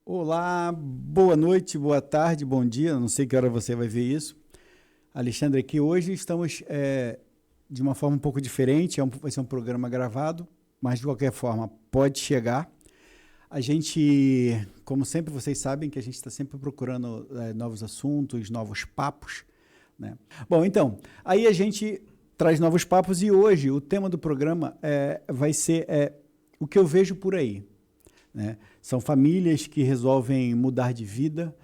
Olá, boa noite, boa tarde, bom dia, não sei que hora você vai ver isso. Alexandre aqui, hoje estamos de uma forma um pouco diferente, vai ser um programa gravado, mas de qualquer forma pode chegar. A gente, como sempre, vocês sabem que a gente está sempre procurando novos assuntos, novos papos, né? Bom, então, aí a gente traz novos papos e hoje o tema do programa vai ser o que eu vejo por aí, né? São famílias que resolvem mudar de vida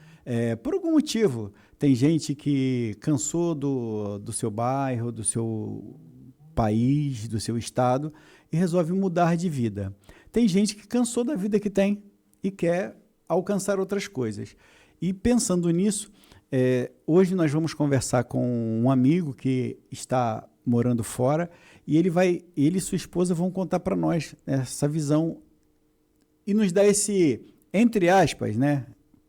por algum motivo. Tem gente que cansou do seu bairro, do seu país, do seu estado e resolve mudar de vida. Tem gente que cansou da vida que tem e quer alcançar outras coisas. E pensando nisso, hoje nós vamos conversar com um amigo que está morando fora e ele e sua esposa vão contar para nós essa visão e nos dá esse, entre aspas, né,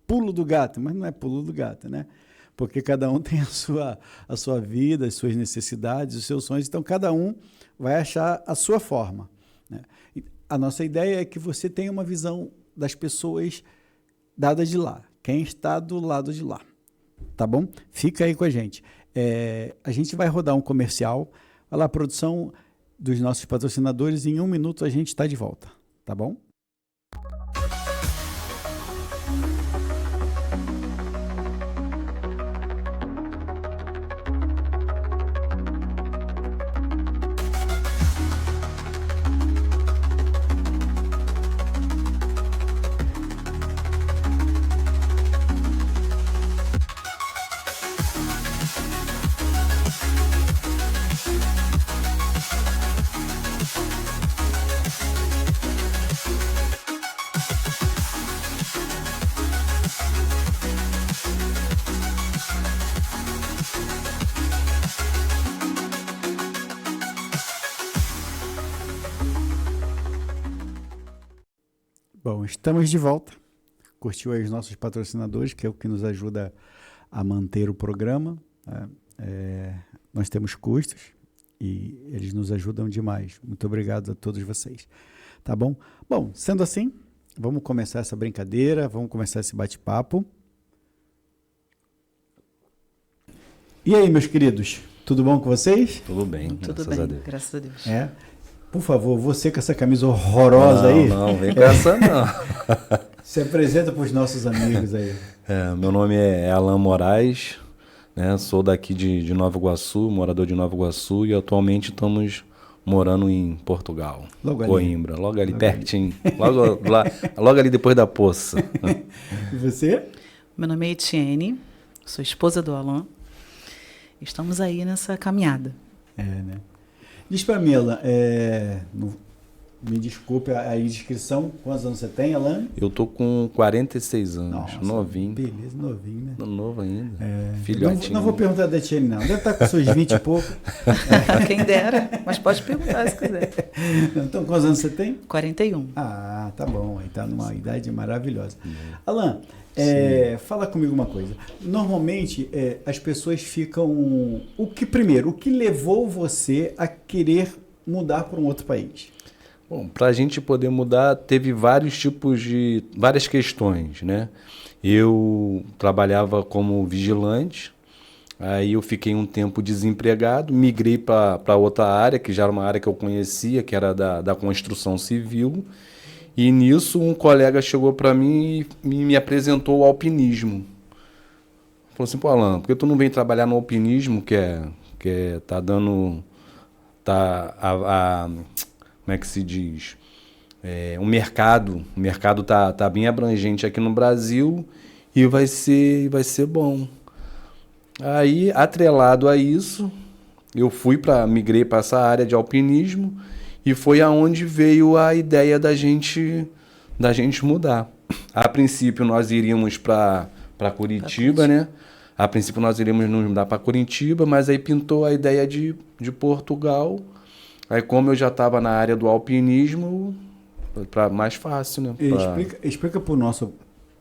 pulo do gato, mas não é pulo do gato, né? Porque cada um tem a sua vida, as suas necessidades, os seus sonhos, então cada um vai achar a sua forma, né? A nossa ideia é que você tenha uma visão das pessoas dada de lá, quem está do lado de lá, tá bom? Fica aí com a gente. A gente vai rodar um comercial, vai lá, produção dos nossos patrocinadores, e em 1 minuto a gente está de volta, tá bom? Bom, estamos de volta. Curtiu aí os nossos patrocinadores, que é o que nos ajuda a manter o programa, né? Nós temos custos e eles nos ajudam demais. Muito obrigado a todos vocês. Tá bom? Bom, sendo assim, vamos começar essa brincadeira, vamos começar esse bate-papo. E aí, meus queridos, tudo bom com vocês? Tudo bem, Tudo graças bem, a Deus. graças a Deus. Por favor, você com essa camisa horrorosa aí. Não, vem com essa não. Se apresenta para os nossos amigos aí. Meu nome é Alan Moraes, né? Sou daqui de Nova Iguaçu, morador de Nova Iguaçu, e atualmente estamos morando em Portugal, logo ali. Coimbra, logo ali pertinho, logo ali depois da Poça. E você? Meu nome é Etienne, sou esposa do Alan. Estamos aí nessa caminhada. Né? Diz para mim, Alan, me desculpe a indiscrição, quantos anos você tem, Alan? Eu tô com 46 anos, Nossa, novinho. Beleza, novinho, né? Novo ainda, filhotinho. Não vou perguntar da Etienne, não. Deve estar com seus 20 e pouco. Quem dera, mas pode perguntar se quiser. Então, quantos anos você tem? 41. Ah, tá bom. Aí tá numa idade maravilhosa. Alan, fala comigo uma coisa. Normalmente, as pessoas ficam... O que levou você a querer mudar para um outro país? Bom, para a gente poder mudar, teve várias questões, né? Eu trabalhava como vigilante Aí eu fiquei um tempo desempregado, migrei para outra área, que já era uma área que eu conhecia, que era da construção civil. E nisso um colega chegou para mim e me apresentou o alpinismo. Falou assim, pô, Alan, por que tu não vem trabalhar no alpinismo, tá dando... como é que se diz? O mercado tá bem abrangente aqui no Brasil e vai ser bom. Aí, atrelado a isso, eu migrei para essa área de alpinismo e foi aonde veio a ideia da gente mudar. A princípio, nós iríamos para Curitiba, né? A princípio, nós iríamos nos mudar para Curitiba, mas aí pintou a ideia de Portugal. Aí, como eu já estava na área do alpinismo, mais fácil, né? Explica para o nosso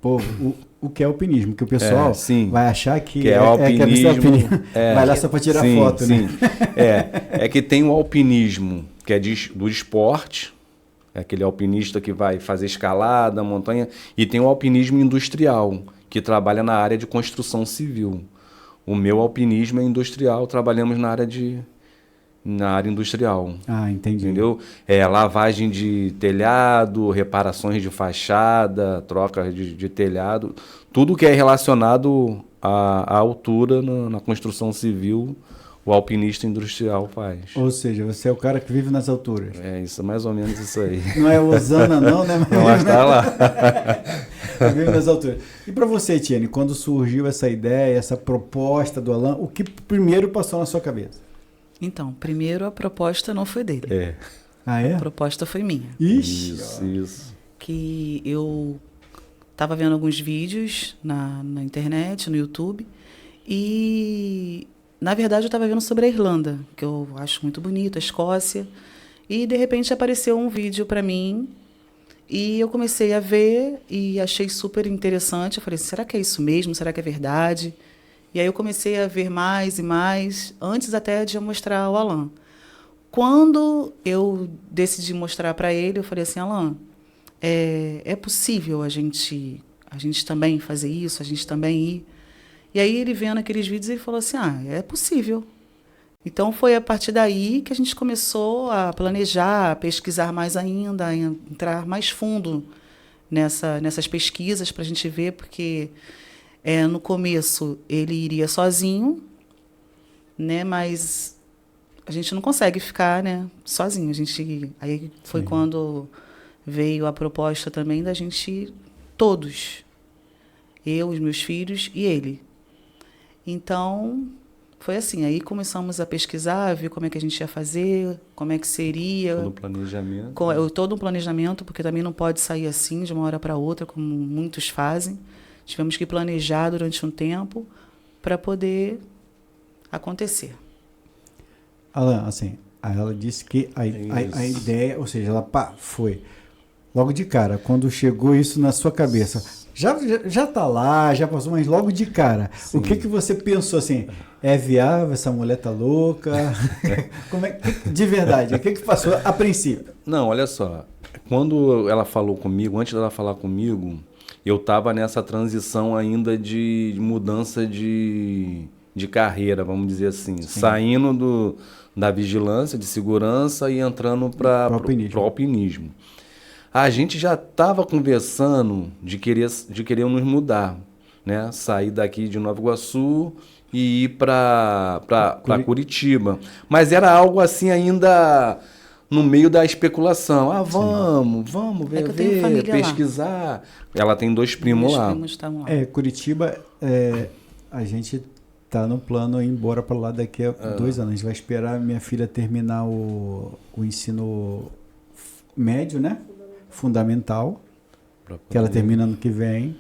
povo o que é alpinismo, que o pessoal vai achar que é alpinismo. Vai lá só para tirar foto, né? É que tem o alpinismo, que é do esporte, é aquele alpinista que vai fazer escalada, montanha, e tem o alpinismo industrial, que trabalha na área de construção civil. O meu alpinismo é industrial, trabalhamos na área industrial. Ah, entendi. Entendeu? Lavagem de telhado, reparações de fachada, troca de telhado, tudo que é relacionado à altura na construção civil, o alpinista industrial faz. Ou seja, você é o cara que vive nas alturas. Isso, mais ou menos isso aí. Não é Osana não, né? Mas tá lá. Vive nas alturas. E para você, Etienne, quando surgiu essa ideia, essa proposta do Alan, o que primeiro passou na sua cabeça? Então, primeiro a proposta não foi dele. Ah, é? A proposta foi minha. Ixi. Isso. Que eu estava vendo alguns vídeos na internet, no YouTube, e, na verdade, eu estava vendo sobre a Irlanda, que eu acho muito bonito, a Escócia, e, de repente, apareceu um vídeo para mim, e eu comecei a ver e achei super interessante. Eu falei, será que é isso mesmo? Será que é verdade? E aí eu comecei a ver mais e mais, antes até de eu mostrar ao Alan. Quando eu decidi mostrar para ele, eu falei assim, Alan, é possível a gente também fazer isso, a gente também ir? E aí ele vendo aqueles vídeos, ele falou assim, é possível. Então foi a partir daí que a gente começou a planejar, a pesquisar mais ainda, a entrar mais fundo nessas pesquisas para a gente ver, porque... no começo ele iria sozinho, né? Mas a gente não consegue ficar, né, sozinho. Aí foi quando veio a proposta também da gente todos, eu, os meus filhos e ele. Então foi assim. Aí começamos a pesquisar, ver como é que a gente ia fazer, como é que seria. Todo o planejamento. Todo um planejamento, porque também não pode sair assim de uma hora para outra, como muitos fazem. Tivemos que planejar durante um tempo para poder acontecer. Alan, assim, ela disse que a ideia, ou seja, ela foi logo de cara, quando chegou isso na sua cabeça, já tá lá, já passou, mas logo de cara, o que você pensou assim? É viável, essa mulher tá louca? De verdade, o que passou a princípio? Não, olha só, quando ela falou comigo, antes dela falar comigo, eu estava nessa transição ainda de mudança de carreira, vamos dizer assim. Saindo da vigilância, de segurança e entrando para o alpinismo. A gente já estava conversando de querer nos mudar, né? Sair daqui de Nova Iguaçu e ir para Curitiba. Mas era algo assim ainda... no meio da especulação. Vamos ver, pesquisar. Lá. Ela tem 2 primos lá. Curitiba, a gente tá no plano ir embora para lá daqui a 2 anos. A gente vai esperar minha filha terminar o ensino médio, né? Fundamental. Que ela termina ano que vem.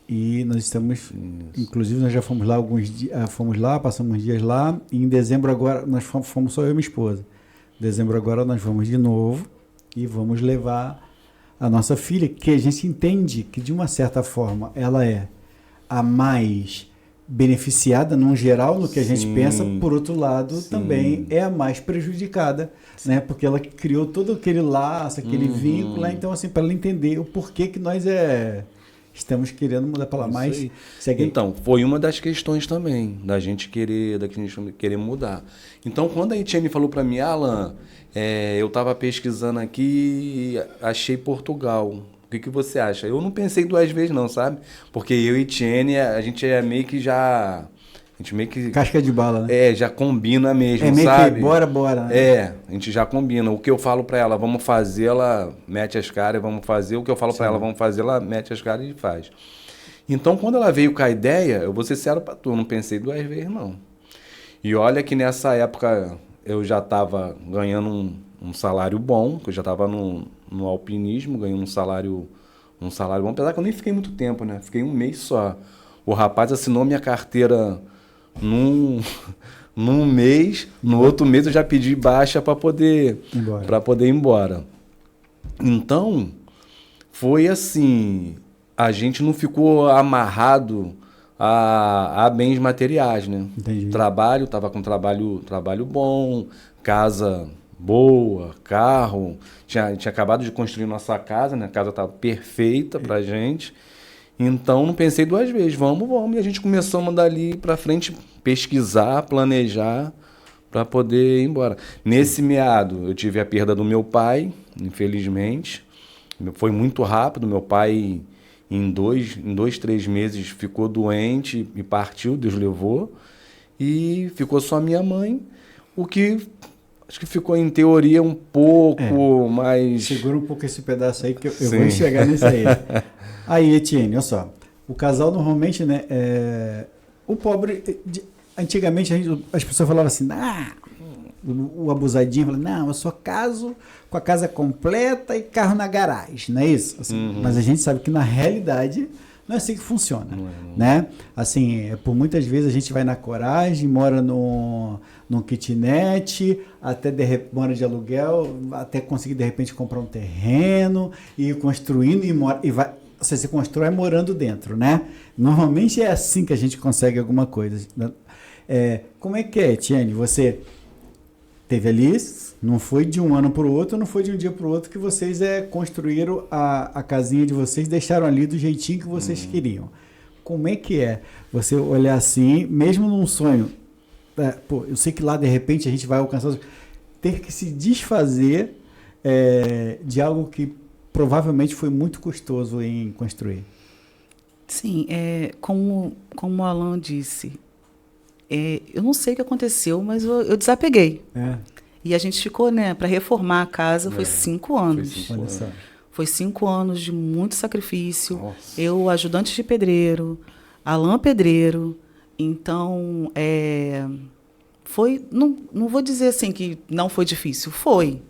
E nós estamos, inclusive nós já fomos lá passamos uns dias lá. E em dezembro agora, nós fomos só eu e minha esposa. Dezembro agora nós vamos de novo e vamos levar a nossa filha, que a gente entende que de uma certa forma ela é a mais beneficiada num geral no que a gente pensa, por outro lado também é a mais prejudicada, né? Porque ela criou todo aquele laço, aquele vínculo, né? Então assim, para ela entender o porquê que nós estamos querendo mudar para lá. Mas segue aí. Então, foi uma das questões também, da gente querer mudar. Então, quando a Etienne falou para mim, Alan, eu estava pesquisando aqui e achei Portugal. O que você acha? Eu não pensei duas vezes não, sabe? Porque eu e Etienne, a gente é meio que já... A gente meio que... Casca de bala, né? Já combina mesmo, meio sabe? que bora. Né? A gente já combina. O que eu falo pra ela, vamos fazer, ela mete as caras e vamos fazer. O que eu falo pra ela, vamos fazer, ela mete as caras e faz. Então, quando ela veio com a ideia, eu vou ser sincero pra tu, eu não pensei duas vezes, não. E olha que nessa época eu já tava ganhando um salário bom, que eu já tava no alpinismo, ganhando um salário bom, apesar que eu nem fiquei muito tempo, né? Fiquei um mês só. O rapaz assinou minha carteira num mês, no outro mês eu já pedi baixa para poder ir embora. Então, foi assim, a gente não ficou amarrado a bens materiais, né? Entendi. Tava com trabalho bom, casa boa, carro, tinha acabado de construir nossa casa, né? A casa estava perfeita pra gente. Então, não pensei duas vezes, vamos. E a gente começou a mandar ali para frente, pesquisar, planejar, para poder ir embora. Nesse meado, eu tive a perda do meu pai, infelizmente. Foi muito rápido, meu pai, em 3 meses, ficou doente e partiu, Deus levou. E ficou só minha mãe, o que... Acho que ficou, em teoria, um pouco mais... Segura um pouco esse pedaço aí, que eu vou chegar nisso aí. Aí, Etienne, olha só. O casal, normalmente, né? O pobre... Antigamente, as pessoas falavam assim... o abusadinho falava... Não, eu só caso com a casa completa e carro na garagem. Não é isso? Assim, mas a gente sabe que, na realidade... Não é assim que funciona, né? Assim, por muitas vezes a gente vai na coragem, mora num kitnet, até mora de aluguel, até conseguir de repente comprar um terreno e ir construindo e vai, você constrói morando dentro, né? Normalmente é assim que a gente consegue alguma coisa. Como é que é, Etienne? Você teve ali, não foi de um ano para o outro, não foi de um dia para o outro que vocês construíram a casinha de vocês, deixaram ali do jeitinho que vocês queriam. Como é que é você olhar assim, mesmo num sonho, eu sei que lá de repente a gente vai alcançar, ter que se desfazer de algo que provavelmente foi muito custoso em construir. Sim, como o Alan disse, eu não sei o que aconteceu, mas eu desapeguei. E a gente ficou, né, para reformar a casa, foi 5 anos. Foi 5 anos de muito sacrifício. Nossa. Eu, ajudante de pedreiro, Alan pedreiro. Então, não vou dizer assim que não foi difícil. Foi,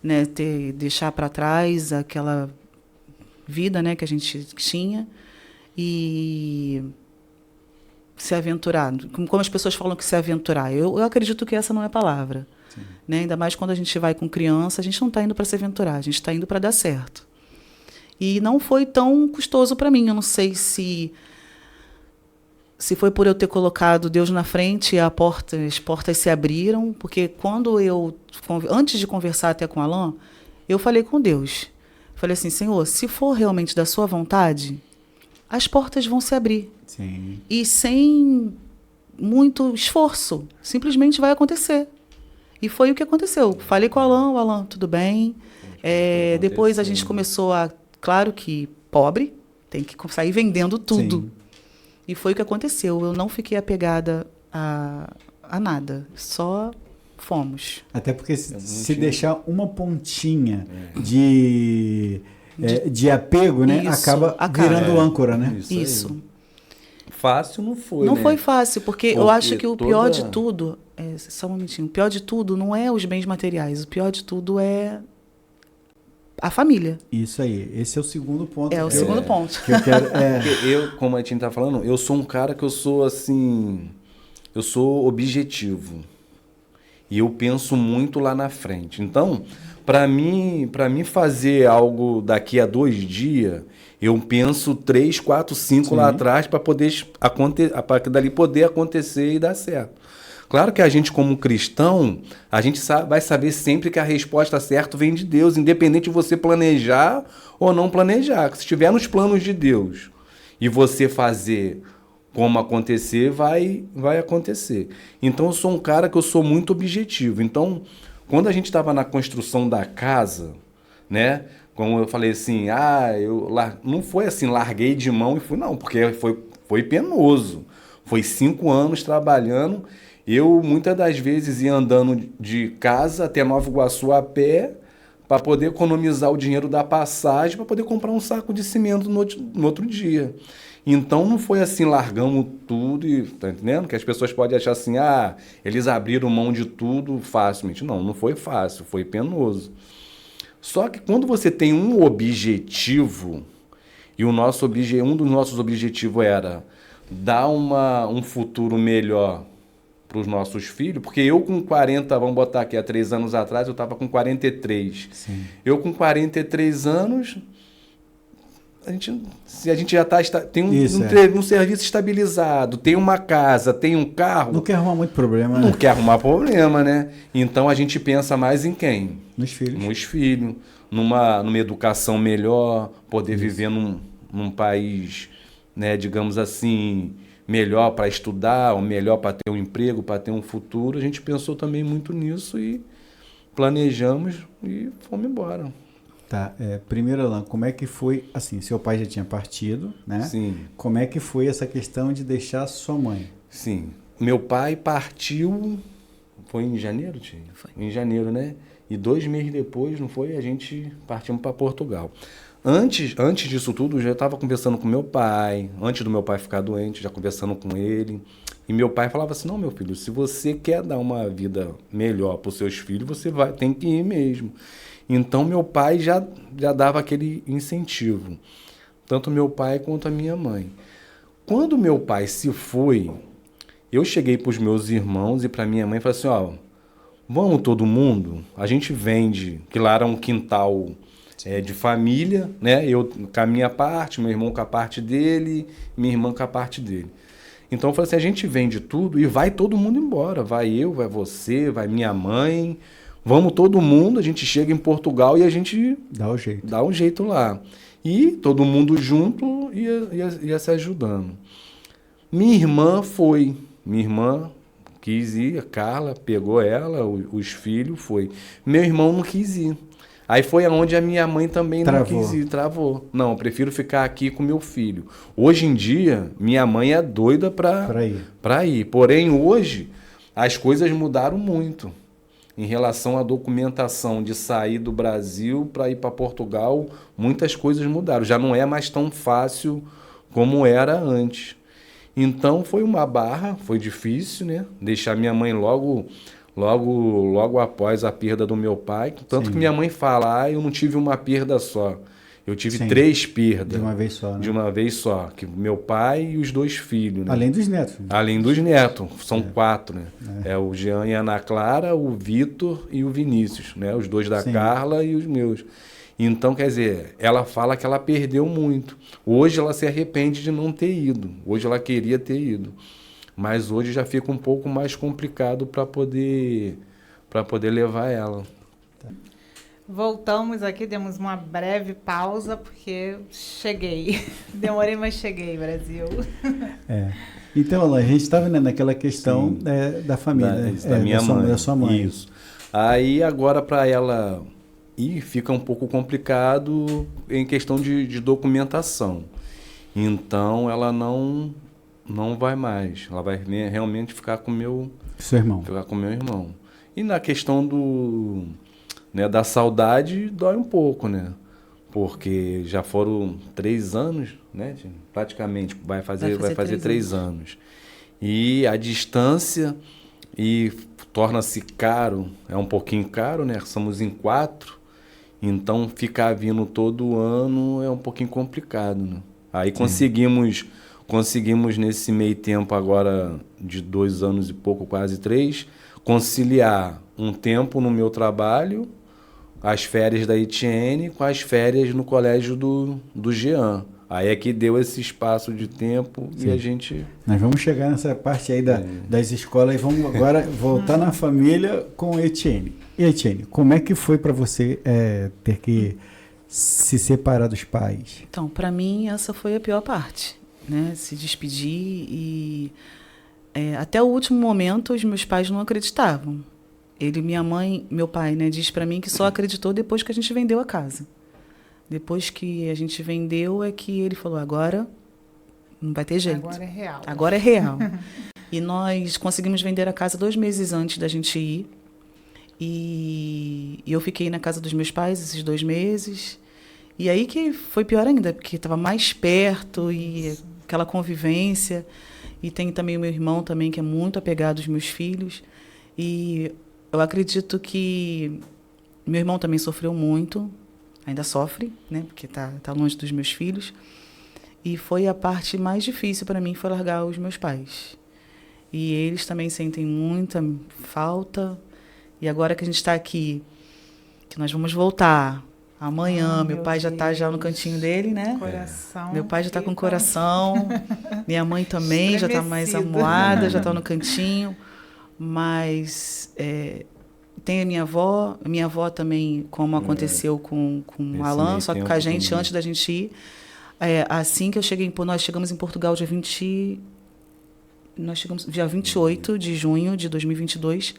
né, deixar para trás aquela vida, né, que a gente tinha e se aventurar. Como as pessoas falam que se aventurar. Eu acredito que essa não é a palavra. Né? Ainda mais quando a gente vai com criança, a gente não está indo para se aventurar, a gente está indo para dar certo. E não foi tão custoso para mim. Eu não sei se foi por eu ter colocado Deus na frente e as portas se abriram, porque antes de conversar até com Alan, eu falei com Deus. Falei assim, Senhor, se for realmente da sua vontade, as portas vão se abrir. Sim. E sem muito esforço, simplesmente vai acontecer. E foi o que aconteceu. Falei com o Alan, tudo bem. Depois a gente começou claro que pobre, tem que sair vendendo tudo. Sim. E foi o que aconteceu. Eu não fiquei apegada a nada, só fomos. Até porque se deixar uma pontinha de apego, né, acaba virando âncora, né? Isso. Fácil não foi, Não né? foi fácil, porque eu acho que o pior de tudo... só um momentinho. O pior de tudo não é os bens materiais. O pior de tudo é a família. Isso aí. Esse é o segundo ponto. O segundo ponto. Que eu quero, eu, como a Etienne tá falando, eu sou um cara que eu sou assim... Eu sou objetivo. E eu penso muito lá na frente. Então, para mim fazer algo daqui a 2 dias... Eu penso 3, 4, 5 lá atrás para poder dali poder acontecer e dar certo. Claro que a gente, como cristão, a gente vai saber sempre que a resposta certa vem de Deus, independente de você planejar ou não planejar. Se estiver nos planos de Deus e você fazer como acontecer, vai acontecer. Então, eu sou um cara que eu sou muito objetivo. Então, quando a gente estava na construção da casa, né? Como eu falei assim, não foi assim, larguei de mão e fui, não, porque foi penoso. Foi 5 anos trabalhando. Eu, muitas das vezes, ia andando de casa até Nova Iguaçu a pé para poder economizar o dinheiro da passagem para poder comprar um saco de cimento no outro dia. Então, não foi assim, largamos tudo, tá entendendo? Que as pessoas podem achar assim, eles abriram mão de tudo facilmente. Não foi fácil, foi penoso. Só que quando você tem um objetivo, e um dos nossos objetivos era dar um futuro melhor para os nossos filhos, porque eu com 40, vamos botar aqui, há 3 anos atrás, eu estava com 43. Sim. Eu com 43 anos, a gente já tem um serviço estabilizado, tem uma casa, tem um carro. Não quer arrumar muito problema, né? Não quer arrumar problema, né? Então a gente pensa mais em quem? Nos filhos. Nos filhos, numa educação melhor, poder viver num país, né, digamos assim, melhor para estudar, ou melhor para ter um emprego, para ter um futuro. A gente pensou também muito nisso e planejamos e fomos embora. Tá, primeiro, Alan, como é que foi, assim, seu pai já tinha partido, né? Sim. Como é que foi essa questão de deixar sua mãe? Sim. Meu pai partiu, foi em janeiro, tio? Foi. Em janeiro, né? E 2 meses depois, não foi? A gente partimos para Portugal. Antes disso tudo, eu já estava conversando com meu pai, antes do meu pai ficar doente, já conversando com ele. E meu pai falava assim, não, meu filho, se você quer dar uma vida melhor para os seus filhos, você tem que ir mesmo. Então, meu pai já dava aquele incentivo, tanto meu pai quanto a minha mãe. Quando meu pai se foi, eu cheguei para os meus irmãos e para minha mãe e falei assim, vamos todo mundo? A gente vende, que lá era um quintal de família, né? Eu com a minha parte, meu irmão com a parte dele, minha irmã com a parte dele. Então, eu falei assim, a gente vende tudo e vai todo mundo embora. Vai eu, vai você, vai minha mãe... Vamos todo mundo, a gente chega em Portugal e a gente dá um jeito lá. E todo mundo junto ia se ajudando. Minha irmã quis ir, a Carla pegou ela, os filhos, foi. Meu irmão não quis ir. Aí foi aonde a minha mãe também não quis ir, travou. Não, eu prefiro ficar aqui com meu filho. Hoje em dia, minha mãe é doida para ir. Porém, hoje, as coisas mudaram muito. Em relação à documentação de sair do Brasil para ir para Portugal, muitas coisas mudaram. Já não é mais tão fácil como era antes. Então foi uma barra, foi difícil, né? Deixar minha mãe logo após a perda do meu pai. Tanto que minha mãe fala, eu não tive uma perda só. Eu tive 3 perdas. De uma vez só, né? De uma vez só. Que meu pai e os 2 filhos, né? Além dos netos. Além dos netos. São 4, né? É o Jean e a Ana Clara, o Vitor e o Vinícius, né? Os 2 da Carla e os meus. Então, quer dizer, ela fala que ela perdeu muito. Hoje ela se arrepende de não ter ido. Hoje ela queria ter ido. Mas hoje já fica um pouco mais complicado para poder levar ela. Voltamos aqui, demos uma breve pausa, porque cheguei. Demorei, mas cheguei, Brasil. Então, Alan, a gente estava naquela questão da família. Da minha mãe. Da sua mãe. Isso. Aí, agora, para ela ir, fica um pouco complicado em questão de documentação. Então, ela não vai mais. Ela vai realmente ficar com seu irmão. Ficar com meu irmão. E na questão da saudade, dói um pouco, né? Porque já foram 3 anos, né? Praticamente, vai fazer 3 anos. E a distância torna-se caro, é um pouquinho caro, né? Somos em 4, então ficar vindo todo ano é um pouquinho complicado, né? Aí conseguimos nesse meio tempo agora de 2 anos e pouco, quase 3, conciliar um tempo no meu trabalho, as férias da Etienne com as férias no colégio do Jean. Aí é que deu esse espaço de tempo e a gente... Nós vamos chegar nessa parte aí das escolas e vamos agora voltar na família com a Etienne. E Etienne, como é que foi para você ter que se separar dos pais? Então, para mim, essa foi a pior parte, né? Se despedir e... até o último momento, os meus pais não acreditavam. Minha mãe, meu pai, né, diz para mim que só acreditou depois que a gente vendeu a casa. Depois que a gente vendeu, é que ele falou, agora não vai ter jeito. Agora é real. Agora é real. E nós conseguimos vender a casa 2 meses antes da gente ir. E eu fiquei na casa dos meus pais esses 2 meses. E aí que foi pior ainda, porque estava mais perto e aquela convivência. E tem também o meu irmão também, que é muito apegado aos meus filhos. E eu acredito que meu irmão também sofreu muito. Ainda sofre, né? Porque tá longe dos meus filhos. E foi a parte mais difícil para mim, foi largar os meus pais. E eles também sentem muita falta. E agora que a gente está aqui, que nós vamos voltar amanhã, meu pai já está já no cantinho dele, né? Coração. Meu pai já está com o coração. Minha mãe também já está mais amuada, já está no cantinho. Mas... tem a minha avó também, como aconteceu com o Alan, só que com a gente, também. Antes da gente ir. Assim que eu cheguei, nós chegamos em Portugal dia 28 de junho de 2022,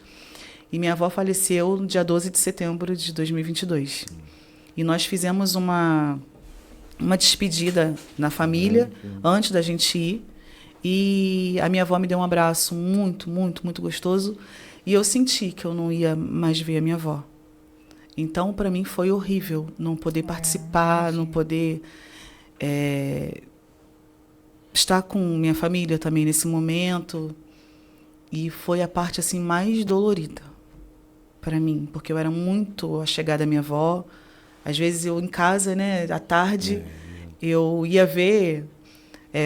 e minha avó faleceu no dia 12 de setembro de 2022. E nós fizemos uma despedida na família, antes da gente ir, e a minha avó me deu um abraço muito, muito, muito gostoso. E eu senti que eu não ia mais ver a minha avó. Então, para mim, foi horrível não poder participar, não poder estar com minha família também nesse momento. E foi a parte assim mais dolorida para mim, porque eu era muito achegada à minha avó. Às vezes, eu em casa, né, à tarde, eu ia ver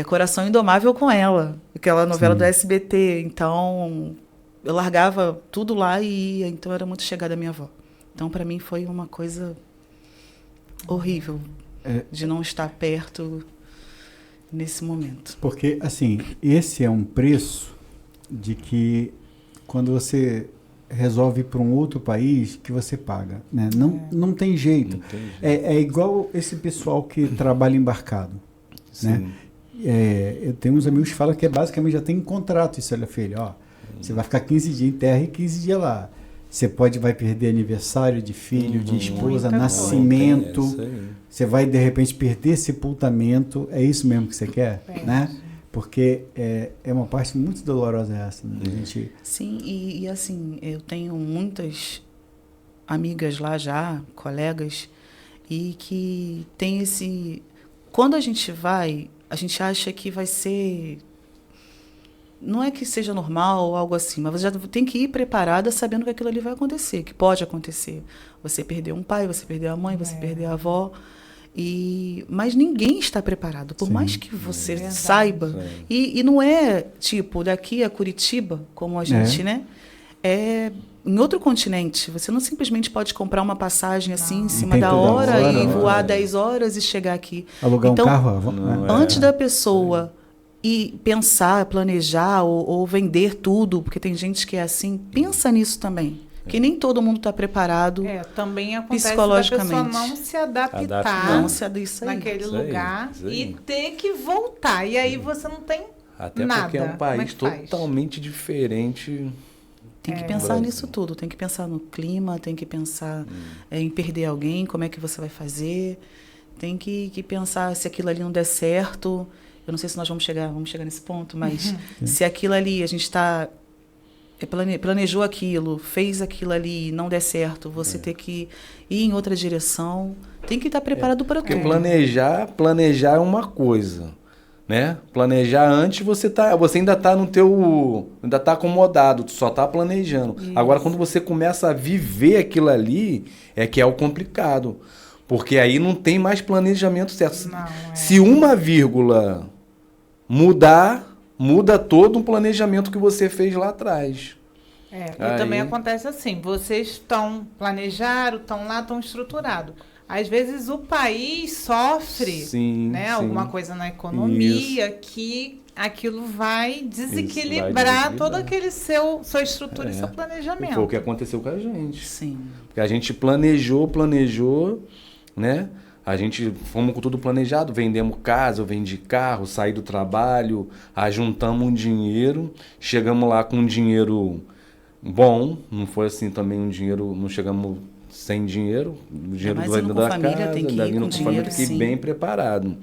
Coração Indomável com ela, aquela novela do SBT. Então... eu largava tudo lá e ia, então eu era muito chegada à minha avó. Então, para mim, foi uma coisa horrível de não estar perto nesse momento. Porque, assim, esse é um preço de que quando você resolve ir para um outro país, que você paga, né? Não tem jeito. Não tem jeito. É igual esse pessoal que trabalha embarcado, né? Eu tenho uns amigos que falam que basicamente já tem um contrato, isso, olha, filho, ó. Você vai ficar 15 dias em terra e 15 dias lá. Você vai perder aniversário de filho, de esposa, nascimento. Você vai, de repente, perder sepultamento. É isso mesmo que você quer? Né? Porque é uma parte muito dolorosa essa. Né? Gente... Sim, e assim, eu tenho muitas amigas lá já, colegas, e que tem esse... Quando a gente vai, a gente acha que vai ser... Não é que seja normal ou algo assim, mas você já tem que ir preparada sabendo que aquilo ali vai acontecer, que pode acontecer. Você perder um pai, você perder a mãe, você perder a avó. Mas ninguém está preparado, por mais que você saiba. E não é, tipo, daqui a Curitiba, como a gente, né? É em outro continente. Você não simplesmente pode comprar uma passagem assim, em cima da hora e voar 10 horas e chegar aqui. Alugar um carro? Antes da pessoa... e pensar, planejar ou vender tudo, porque tem gente que é assim, pensa nisso também. Que nem todo mundo está preparado também acontece psicologicamente. Da pessoa não se adaptar naquele lugar e ter que voltar. E aí você não tem até nada. Porque é um país totalmente diferente. Tem que pensar nisso tudo. Tem que pensar no clima, tem que pensar em perder alguém, como é que você vai fazer. Tem que pensar se aquilo ali não der certo... Eu não sei se nós vamos chegar nesse ponto, mas se aquilo ali, a gente está... planejou aquilo, fez aquilo ali, não der certo, você ter que ir em outra direção, tem que estar preparado para tudo. Porque planejar é uma coisa, né? Planejar antes, você ainda está ainda está acomodado, tu só está planejando. Isso. Agora, quando você começa a viver aquilo ali, é que é o complicado. Porque aí não tem mais planejamento certo. Se uma vírgula mudar, muda todo um planejamento que você fez lá atrás. E também acontece assim, vocês planejaram, estão lá, estão estruturados. às vezes o país sofre, né, alguma coisa na economia que aquilo vai desequilibrar toda aquele sua estrutura e seu planejamento. Foi o que aconteceu com a gente. Sim. Porque a gente planejou, né? A gente fomos com tudo planejado, vendemos casa, eu vendi carro, saí do trabalho, ajuntamos um dinheiro, chegamos lá com um dinheiro bom, não foi assim também um dinheiro, não chegamos sem dinheiro, o dinheiro do vendedor da casa, com dinheiro, fiquei bem preparado.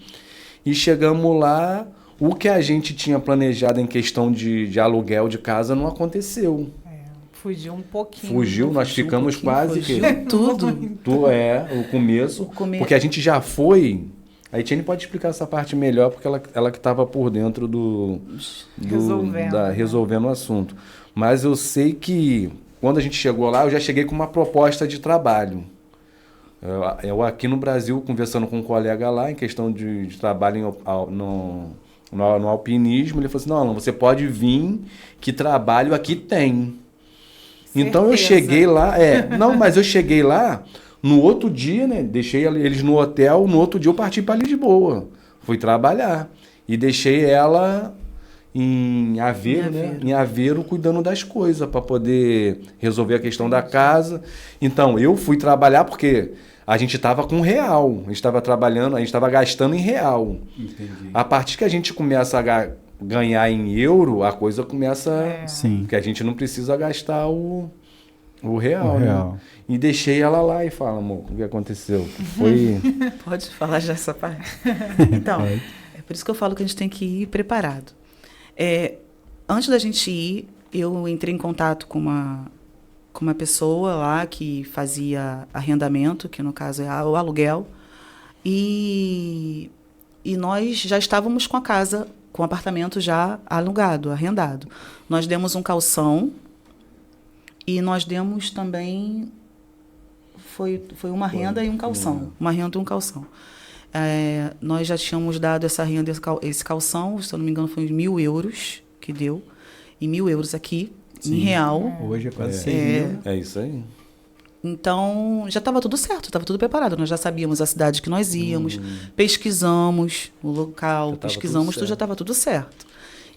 E chegamos lá, o que a gente tinha planejado em questão de aluguel de casa não aconteceu. Fugiu um pouquinho. Fugiu, nós ficamos quase que... Tudo. O começo. Porque a gente já foi... A Etienne pode explicar essa parte melhor, porque ela que estava por dentro resolvendo o assunto. Mas eu sei que quando a gente chegou lá, eu já cheguei com uma proposta de trabalho. Eu aqui no Brasil, conversando com um colega lá, em questão de trabalho no alpinismo, ele falou assim, não, você pode vir, que trabalho aqui tem. Então eu cheguei lá, mas eu cheguei lá, no outro dia, né, deixei eles no hotel, no outro dia eu parti para Lisboa, fui trabalhar e deixei ela em Aveiro, né, em Aveiro cuidando das coisas para poder resolver a questão da casa. Então eu fui trabalhar porque a gente estava com real, a gente estava trabalhando, a gente estava gastando em real. Entendi. A partir que a gente começa a ganhar em euro, a coisa começa... Sim. Porque a gente não precisa gastar o real, né? E deixei ela lá e fala, amor, o que aconteceu? Foi... Pode falar já essa parte. Então, é por isso que eu falo que a gente tem que ir preparado. Antes da gente ir, eu entrei em contato com uma pessoa lá que fazia arrendamento, que no caso é o aluguel, e nós já estávamos com a casa, com o apartamento já alugado, arrendado. Nós demos um calção e nós demos também... Foi uma renda e um calção. Uma renda e um calção. Nós já tínhamos dado essa renda, esse calção, se eu não me engano, foi 1.000 euros que deu. E 1.000 euros aqui, em real. Hoje é quase 6 mil. É isso aí. Então, já estava tudo certo, estava tudo preparado. Nós já sabíamos a cidade que nós íamos, pesquisamos o local, pesquisamos, tudo já estava tudo certo.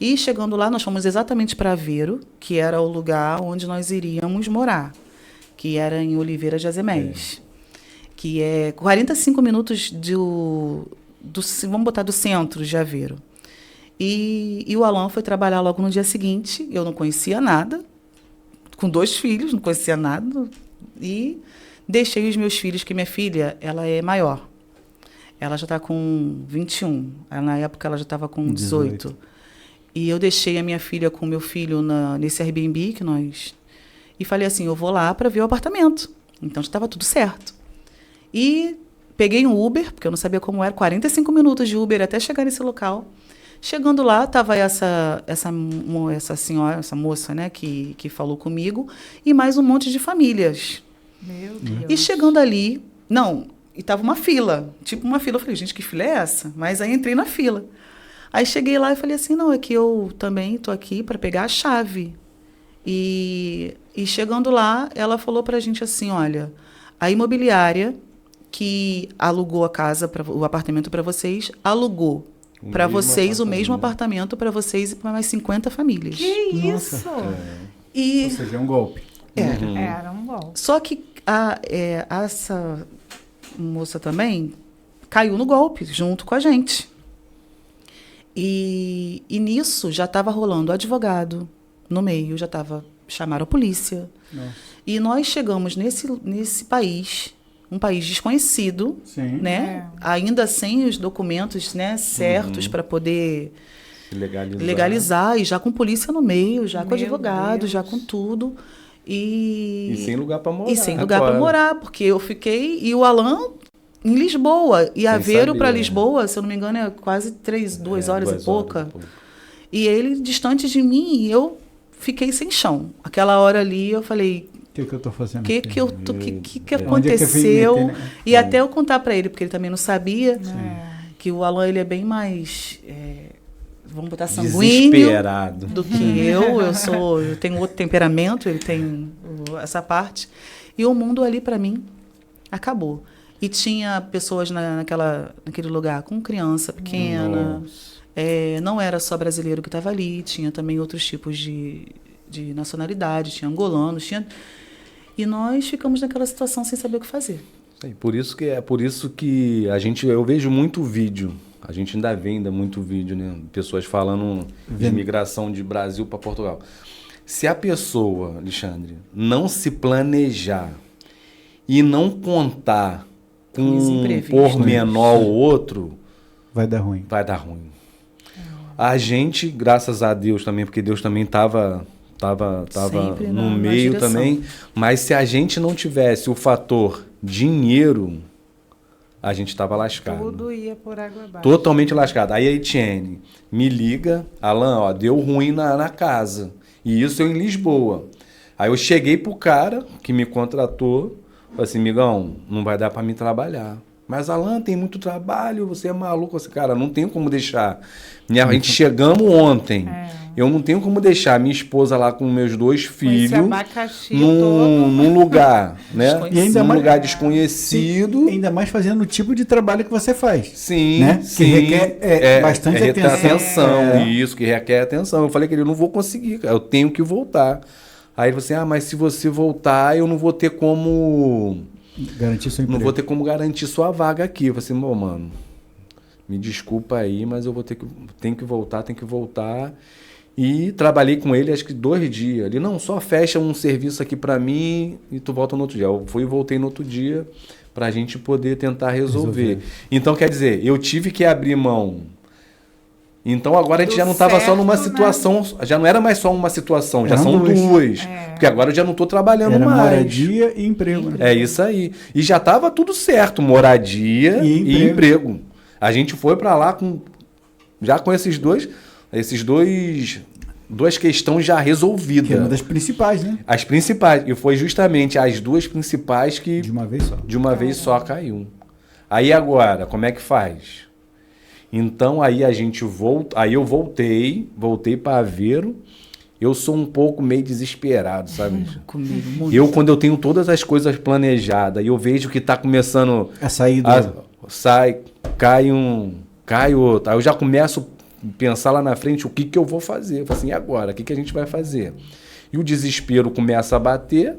E chegando lá, nós fomos exatamente para Aveiro, que era o lugar onde nós iríamos morar, que era em Oliveira de Azemés, que é 45 minutos vamos botar, do centro de Aveiro. E o Alan foi trabalhar logo no dia seguinte, eu não conhecia nada, com 2 filhos, não conhecia nada, e deixei os meus filhos, que minha filha, ela é maior. Ela já está com 21. Na época, ela já estava com 18. E eu deixei a minha filha com o meu filho nesse Airbnb que nós... E falei assim, eu vou lá para ver o apartamento. Então, já estava tudo certo. E peguei um Uber, porque eu não sabia como era, 45 minutos de Uber até chegar nesse local. Chegando lá, estava essa senhora, essa moça, né, que falou comigo, e mais um monte de famílias. Meu Deus. E chegando ali, e estava uma fila, tipo uma fila. Eu falei, gente, que fila é essa? Mas aí entrei na fila. Aí cheguei lá e falei assim, não, é que eu também estou aqui para pegar a chave. E chegando lá, ela falou para a gente assim, olha, a imobiliária que alugou a casa, o apartamento para vocês, alugou para vocês o mesmo apartamento para vocês e para mais 50 famílias. Que isso? Ou seja, é um golpe. Era um golpe. Só que essa moça também caiu no golpe junto com a gente. E nisso já estava rolando o advogado no meio, já chamaram a polícia. Nossa. E nós chegamos nesse país, um país desconhecido, né? Ainda sem os documentos, né, certos para poder legalizar, e já com polícia no meio, já com advogado, já com tudo. E sem lugar para morar. E sem lugar para morar, porque eu fiquei... E o Alan em Lisboa. E Aveiro para Lisboa, se eu não me engano, é quase 2 horas e pouca. E ele distante de mim, e eu fiquei sem chão. Aquela hora ali, eu falei... O que eu estou fazendo? O que aconteceu? E até eu contar para ele, porque ele também não sabia, que o Alan, ele é bem mais... vamos botar sanguíneo do que eu. Eu tenho outro temperamento, ele tem essa parte. E o mundo ali, para mim, acabou. E tinha pessoas naquele lugar com criança pequena. Não era só brasileiro que estava ali, tinha também outros tipos de nacionalidade, tinha angolanos, e nós ficamos naquela situação sem saber o que fazer. Por isso que eu vejo muito vídeo, a gente ainda vê muito vídeo, né? Pessoas falando de migração de Brasil para Portugal. Se a pessoa, Alexandre, não se planejar e não contar com um pormenor ou outro, vai dar ruim. Vai dar ruim. A gente, graças a Deus também, porque Deus também estava no meio também, mas se a gente não tivesse o fator dinheiro, a gente estava lascado. Tudo ia por água abaixo. Totalmente lascado. Aí a Etienne me liga, Alan, deu ruim na casa. E isso eu em Lisboa. Aí eu cheguei pro cara que me contratou, falei assim, amigão, não vai dar para mim trabalhar. Mas, Alan, tem muito trabalho, você é maluco. Assim, cara, não tenho como deixar. A gente chegamos ontem. Eu não tenho como deixar minha esposa lá com meus 2 filhos num lugar, né? E ainda num mais, lugar desconhecido. Sim, ainda mais fazendo o tipo de trabalho que você faz. Sim, né? sim. Que requer bastante atenção. Isso, que requer atenção. Eu falei que eu não vou conseguir, cara, eu tenho que voltar. Aí ele falou assim, mas se você voltar, eu não vou ter como... garantir seu emprego. Não vou ter como garantir sua vaga aqui. Eu falei assim, mano, me desculpa aí, mas eu tenho que voltar. E trabalhei com ele acho que 2 dias. Ele, não, só fecha um serviço aqui para mim e tu volta no outro dia. Eu fui e voltei no outro dia para a gente poder tentar resolver. Então, quer dizer, eu tive que abrir mão. Então, agora a gente já não estava só numa situação, já não era mais só uma situação, já são 2. Porque agora eu já não estou trabalhando mais. Moradia e emprego. Né? É isso aí. E já estava tudo certo, moradia e emprego. A gente foi para lá já com esses dois duas questões já resolvidas. Que é uma das principais, né? As principais. E foi justamente as 2 principais que... De uma vez só. De uma vez só caiu. Aí agora, como é que faz? Então aí a gente aí eu voltei para Aveiro. Eu sou um pouco meio desesperado, sabe? Comigo, quando eu tenho todas as coisas planejadas e eu vejo que está começando a sair cai outro. Aí eu já começo a pensar lá na frente o que eu vou fazer. Eu falo assim, e agora? O que a gente vai fazer? E o desespero começa a bater.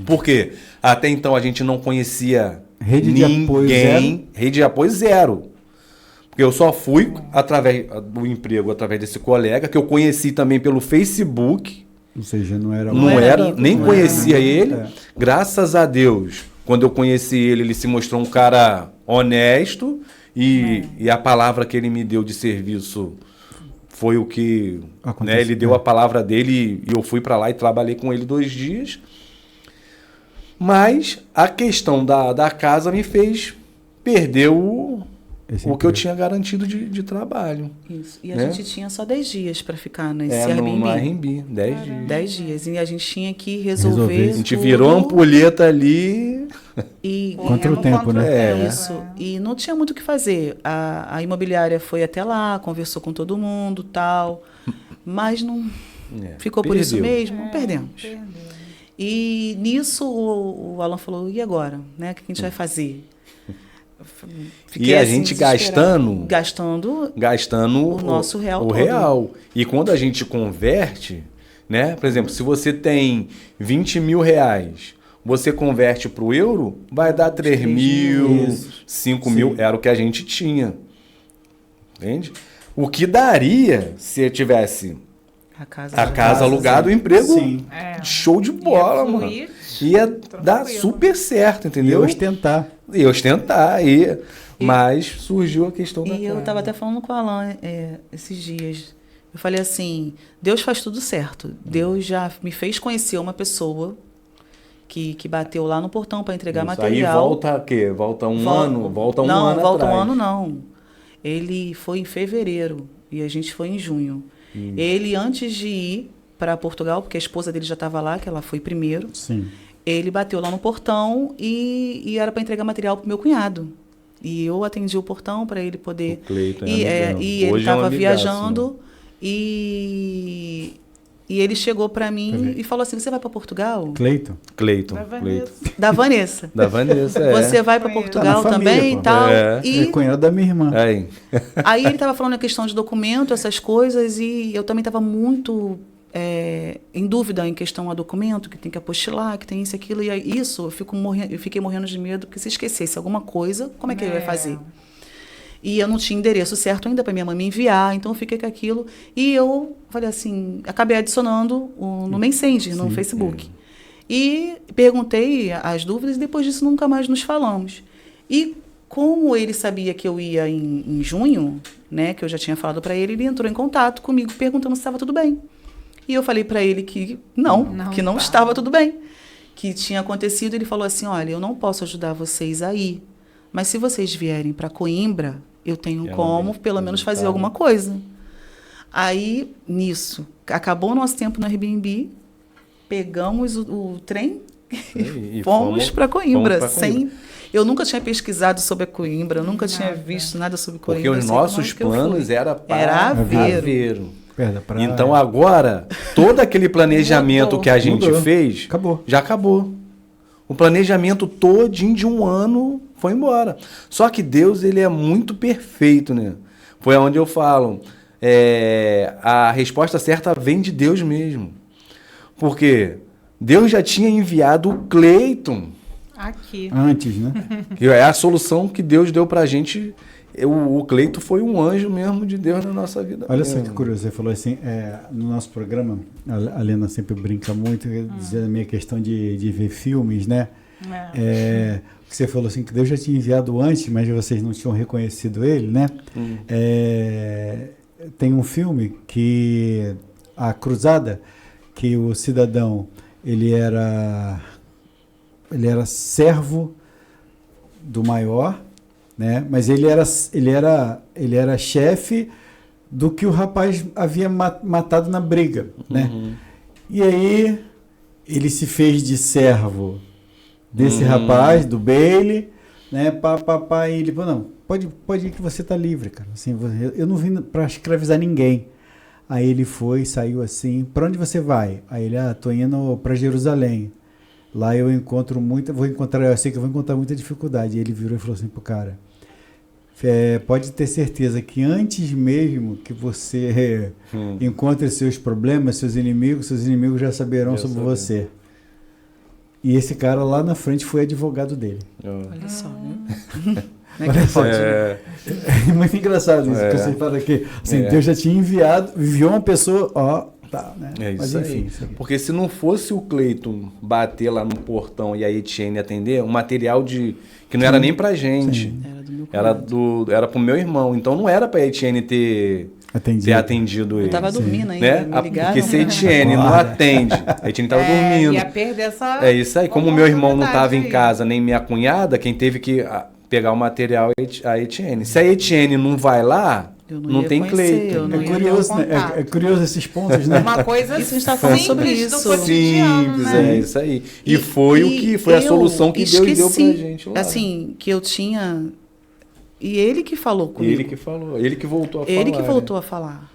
Por quê? Até então a gente não conhecia Rede de apoio zero. Porque eu só fui através do emprego, através desse colega, que eu conheci também pelo Facebook. Ou seja, nem conhecia ele. Graças a Deus, quando eu conheci ele, ele se mostrou um cara honesto e a palavra que ele me deu de serviço foi o que... né, ele deu a palavra dele e eu fui para lá e trabalhei com ele 2 dias. Mas a questão da casa me fez perder o que eu tinha garantido de trabalho. Isso. E a gente tinha só 10 dias para ficar nesse Airbnb. No Airbnb, 10 dias. 10 dias. E a gente tinha que resolver. A gente virou a ampulheta ali. Contra o tempo, né? Isso. E não tinha muito o que fazer. A imobiliária foi até lá, conversou com todo mundo, tal. Mas não ficou por isso mesmo. Perdemos. E nisso o Alan falou, e agora? Né? O que a gente vai fazer? Fiquei a gente gastando o nosso real todo. Real. E quando a gente converte, né? Por exemplo, se você tem 20 mil reais, você converte para o euro, vai dar 3 mil, 5 mil, era o que a gente tinha. Entende? O que daria se eu tivesse a casa alugada, o emprego show de bola, mano. Ia dar super certo, entendeu? E ostentar. Mas surgiu a questão da casa. E eu estava até falando com o Alan esses dias. Eu falei assim, Deus faz tudo certo. Deus já me fez conhecer uma pessoa que bateu lá no portão para entregar material. Aí volta o quê? Volta um ano? Volta um ano atrás. Não, volta um ano não. Ele foi em fevereiro e a gente foi em junho. Ele, antes de ir para Portugal, porque a esposa dele já estava lá, que ela foi primeiro, ele bateu lá no portão e era para entregar material para o meu cunhado. E eu atendi o portão para ele poder... O Cleiton e ele estava viajando e E ele chegou para mim e falou assim, você vai para Portugal? Cleiton. Da Vanessa. Da Vanessa, Você vai para Portugal também e tal. E cunhado da minha irmã. Aí ele estava falando a questão de documento, essas coisas, e eu também estava muito em dúvida em questão a documento, que tem que apostilar, que tem isso e aquilo. E aí, isso, eu fiquei morrendo de medo, porque se esquecesse alguma coisa, como é que ele vai fazer? E eu não tinha endereço certo ainda para minha mãe me enviar, então eu fiquei com aquilo. E eu falei assim, acabei adicionando no Messenger, no Facebook. E perguntei as dúvidas, e depois disso nunca mais nos falamos. E como ele sabia que eu ia em junho, né, que eu já tinha falado para ele, ele entrou em contato comigo perguntando se estava tudo bem. E eu falei para ele que não estava tudo bem, que tinha acontecido. Ele falou assim, olha, eu não posso ajudar vocês aí, mas se vocês vierem para Coimbra, eu tenho como, pelo menos, fazer alguma coisa. Aí, nisso, acabou o nosso tempo no Airbnb, pegamos o trem e fomos para Coimbra. Eu nunca tinha pesquisado sobre a Coimbra, eu nunca tinha visto nada sobre Coimbra. Porque os nossos planos era Aveiro. Então, agora, todo aquele planejamento que a gente fez, já acabou. O planejamento todinho de um ano foi embora. Só que Deus, ele é muito perfeito, né? Foi onde eu falo, a resposta certa vem de Deus mesmo. Porque Deus já tinha enviado o Cleiton. Aqui. Antes, né? Que é a solução que Deus deu pra gente. O Cleiton foi um anjo mesmo de Deus na nossa vida. Olha só que curioso, você falou assim, no nosso programa, a Lena sempre brinca muito, dizendo a minha questão de ver filmes, né? Que você falou assim, que Deus já tinha enviado antes, mas vocês não tinham reconhecido ele, né? Tem um filme que, A Cruzada, que o cidadão, ele era servo do maior, né? Mas ele era chefe do que o rapaz havia matado na briga, né? E aí ele se fez de servo desse rapaz, do Bailey, né? E ele falou, não, pode ir que você tá livre, cara. Assim, eu não vim para escravizar ninguém. Aí ele foi, saiu assim, para onde você vai? Aí ele, tô indo para Jerusalém. Lá eu eu sei que eu vou encontrar muita dificuldade. E ele virou e falou assim pro cara, pode ter certeza que antes mesmo que você encontre seus problemas, seus inimigos já saberão sobre você. E esse cara lá na frente foi advogado dele. Olha só, né? É muito engraçado isso, que você fala aqui. Assim, Deus já tinha enviou uma pessoa, né? Mas enfim. Porque se não fosse o Cleiton bater lá no portão e a Etienne atender, um material que não era nem pra gente. Era pro meu irmão. Então não era pra Etienne ter atendido ele. Eu tava dormindo ainda, né? Porque se a Etienne não atende, a Etienne tava dormindo. Ia perder essa... É isso aí. Como o meu irmão não tava em casa, nem minha cunhada, quem teve que pegar o material é a Etienne. Se a Etienne não vai lá, não tem Cleiton. É curioso, né? É curioso esses pontos, né? Uma coisa isso a gente tá falando sobre isso. Simples, né? É isso aí. E foi a solução que Deus deu pra gente lá. Assim, que eu tinha... E ele que falou comigo. Ele que falou. Ele que voltou a falar. Ele que voltou a falar.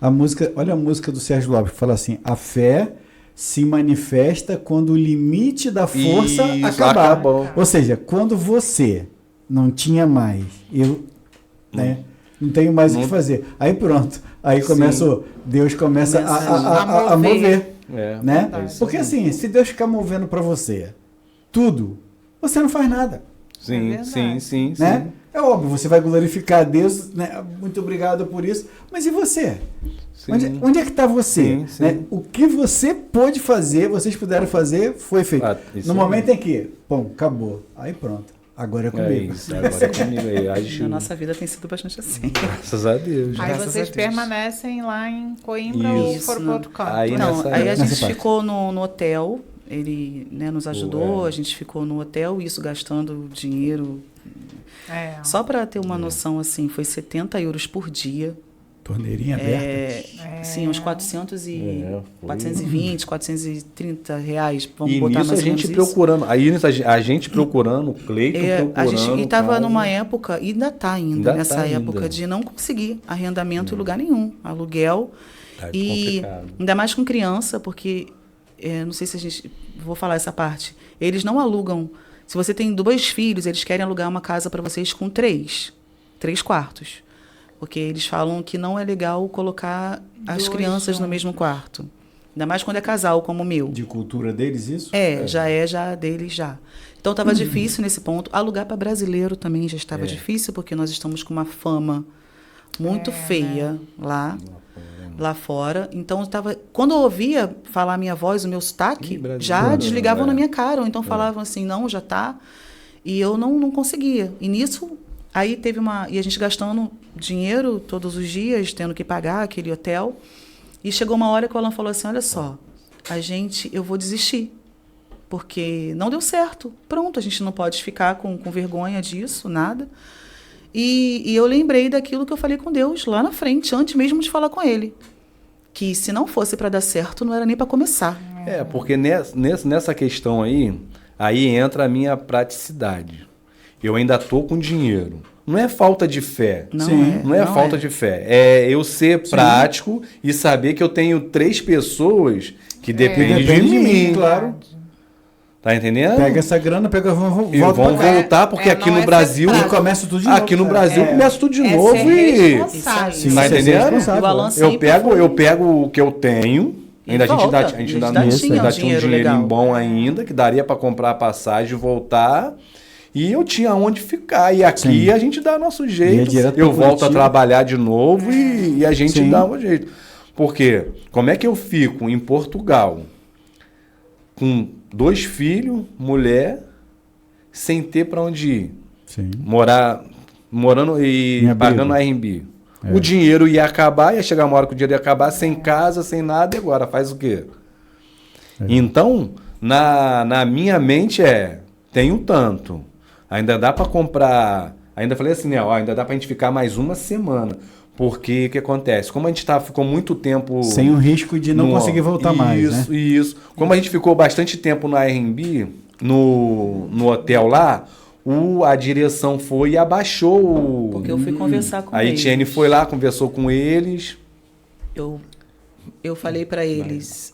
Olha a música do Sérgio Lopes, que fala assim, a fé se manifesta quando o limite da força acabar. Ou seja, quando você não tinha mais, né? Não tenho mais o que fazer. Aí pronto. Aí Deus começa a mover. Né? Porque assim, se Deus ficar movendo para você tudo, você não faz nada. Sim. Né? É óbvio, você vai glorificar a Deus, né? Muito obrigado por isso. Mas e você? Onde é que está você? Sim. Né? O que você pôde fazer, vocês puderam fazer, foi feito. No momento em que, acabou. Aí pronto. Agora é comigo. Agora é comigo. Na nossa vida tem sido bastante assim. Graças a Deus. Aí vocês permanecem lá em Coimbra ou foram para outro canto? Aí a gente ficou no hotel. Ele, né, nos ajudou, a gente ficou no hotel, isso gastando dinheiro. Só para ter uma noção, assim, foi 70 euros por dia. Torneirinha aberta. Sim, uns 420, 430 reais. Vamos botar nisso mais a gente isso. procurando. A gente procurando, o Cleiton procurando. E estava numa época, e ainda está nessa época, de não conseguir arrendamento em lugar nenhum. Aluguel. E complicado. ainda mais com criança, porque, não sei se a gente... Vou falar essa parte. Eles não alugam... Se você tem 2 filhos, eles querem alugar uma casa para vocês com 3 quartos. Porque eles falam que não é legal colocar as crianças no mesmo quarto. Ainda mais quando é casal, como o meu. De cultura deles, isso? Já deles já. Então estava difícil nesse ponto. Alugar para brasileiro também já estava difícil, porque nós estamos com uma fama muito feia lá fora. Então quando eu ouvia falar a minha voz, o meu sotaque, já desligavam na minha cara. Ou então falavam assim, não, já tá. E eu não conseguia. E nisso, aí teve e a gente gastando dinheiro todos os dias, tendo que pagar aquele hotel. E chegou uma hora que o Alan falou assim, olha só, eu vou desistir. Porque não deu certo. Pronto, a gente não pode ficar com vergonha disso, nada. E eu lembrei daquilo que eu falei com Deus lá na frente, antes mesmo de falar com ele. Que se não fosse para dar certo, não era nem para começar. Porque nessa questão aí entra a minha praticidade. Eu ainda estou com dinheiro. Não é falta de fé. Não é falta de fé. É eu ser prático e saber que eu tenho 3 pessoas que dependem de mim. Claro. Tá entendendo? Pega essa grana, vão voltar, porque aqui no Brasil... começa tudo de novo. Aqui no Brasil começa tudo de novo e... Tá entendendo? Eu pego o que eu tenho. A gente ainda tinha um dinheirinho bom ainda, que daria para comprar a passagem e voltar. E eu tinha onde ficar. E aqui a gente dá nosso jeito. Eu volto a trabalhar de novo e a gente dá um jeito. Porque como é que eu fico em Portugal com 2 filhos, mulher, sem ter para onde ir? Morando e pagando Airbnb. O dinheiro ia acabar, ia chegar uma hora que o dinheiro ia acabar, sem casa, sem nada, e agora faz o quê? Então, na minha mente tenho tanto. Ainda dá para comprar... Ainda falei assim, ainda dá para a gente ficar mais uma semana. Porque o que acontece? Como a gente ficou muito tempo... Sem o risco de não conseguir voltar mais, né? Isso. Como a gente ficou bastante tempo no Airbnb, no hotel lá, a direção foi e abaixou... Porque eu fui conversar com eles. A Etienne foi lá, conversou com eles. Eu falei para eles,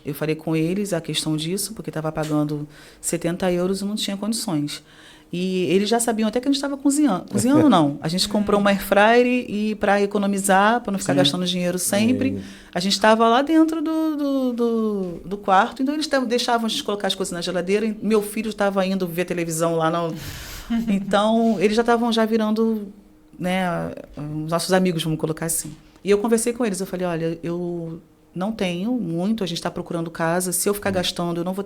eu falei com eles a questão disso, porque estava pagando 70 euros e não tinha condições. E eles já sabiam até que a gente estava cozinhando. Cozinhando não. A gente comprou uma air fryer e para economizar, para não ficar gastando dinheiro sempre, a gente estava lá dentro do quarto, então eles deixavam a gente colocar as coisas na geladeira. E meu filho estava indo ver televisão lá. Então, eles já estavam virando, né, os nossos amigos, vamos colocar assim. E eu conversei com eles, eu falei, olha, eu não tenho muito, a gente está procurando casa, se eu ficar gastando, eu não vou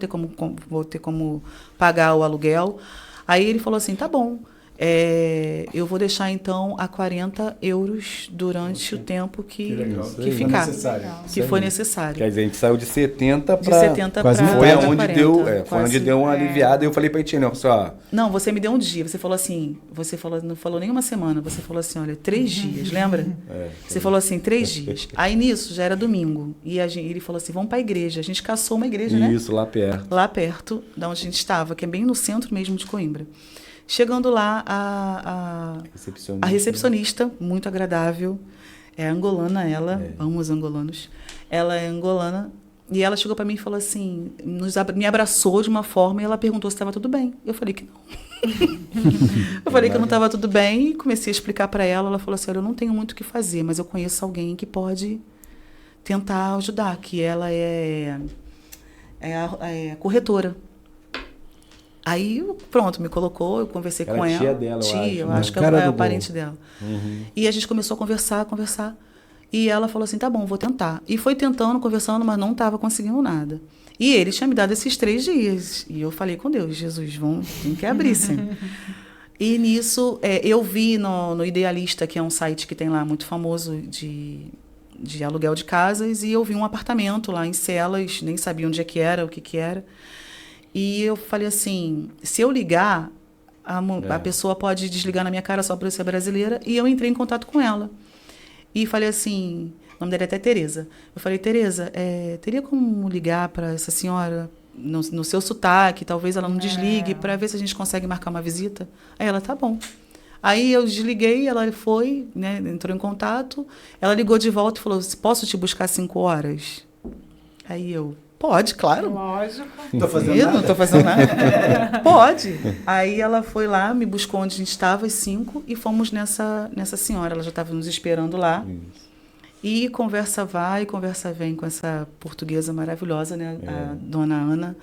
ter como pagar o aluguel. Aí ele falou assim, tá bom, eu vou deixar então a 40 euros durante o tempo que ficar, que foi necessário. Quer dizer, a gente saiu de 70 para... Foi onde deu uma aliviada, e eu falei para a Etienne, não, você me deu um dia, você falou assim, não falou nem uma semana, você falou assim, olha, 3 dias, lembra? Você falou assim, 3 dias. Aí nisso, já era domingo, e ele falou assim, vamos para a igreja. A gente caçou uma igreja, né? Isso, lá perto. Lá perto, da onde a gente estava, que é bem no centro mesmo de Coimbra. Chegando lá, a recepcionista, muito agradável, é angolana ela, amo os angolanos, ela é angolana, e ela chegou para mim e falou assim, me abraçou de uma forma e ela perguntou se estava tudo bem. Eu falei que não. Eu falei que não estava tudo bem e comecei a explicar para ela. Ela falou assim, olha, eu não tenho muito o que fazer, mas eu conheço alguém que pode tentar ajudar, que ela é a corretora. Aí, pronto, me colocou, eu conversei com ela. Tia dela, eu acho que é o parente dela. E a gente começou a conversar. E ela falou assim, tá bom, vou tentar. E foi tentando, conversando, mas não estava conseguindo nada. E ele tinha me dado esses 3 dias. E eu falei com Deus, Jesus, tem que abrir, sim. E nisso, eu vi no Idealista, que é um site que tem lá muito famoso de aluguel de casas, e eu vi um apartamento lá em Celas, nem sabia onde é que era, o que era. E eu falei assim, se eu ligar, a pessoa pode desligar na minha cara só por eu ser brasileira. E eu entrei em contato com ela. E falei assim, o nome dela é até Tereza. Eu falei, Tereza, teria como ligar para essa senhora no seu sotaque, talvez ela não desligue, para ver se a gente consegue marcar uma visita? Aí ela, tá bom. Aí eu desliguei, ela foi, né, entrou em contato, ela ligou de volta e falou, posso te buscar 5 horas? Aí eu, pode, claro. Lógico. Tô fazendo eu nada. não tô fazendo nada. Pode. Aí ela foi lá, me buscou onde a gente estava, às 5, e fomos nessa senhora, ela já estava nos esperando lá. Isso. E conversa vai, conversa vem com essa portuguesa maravilhosa, né, a dona Ana.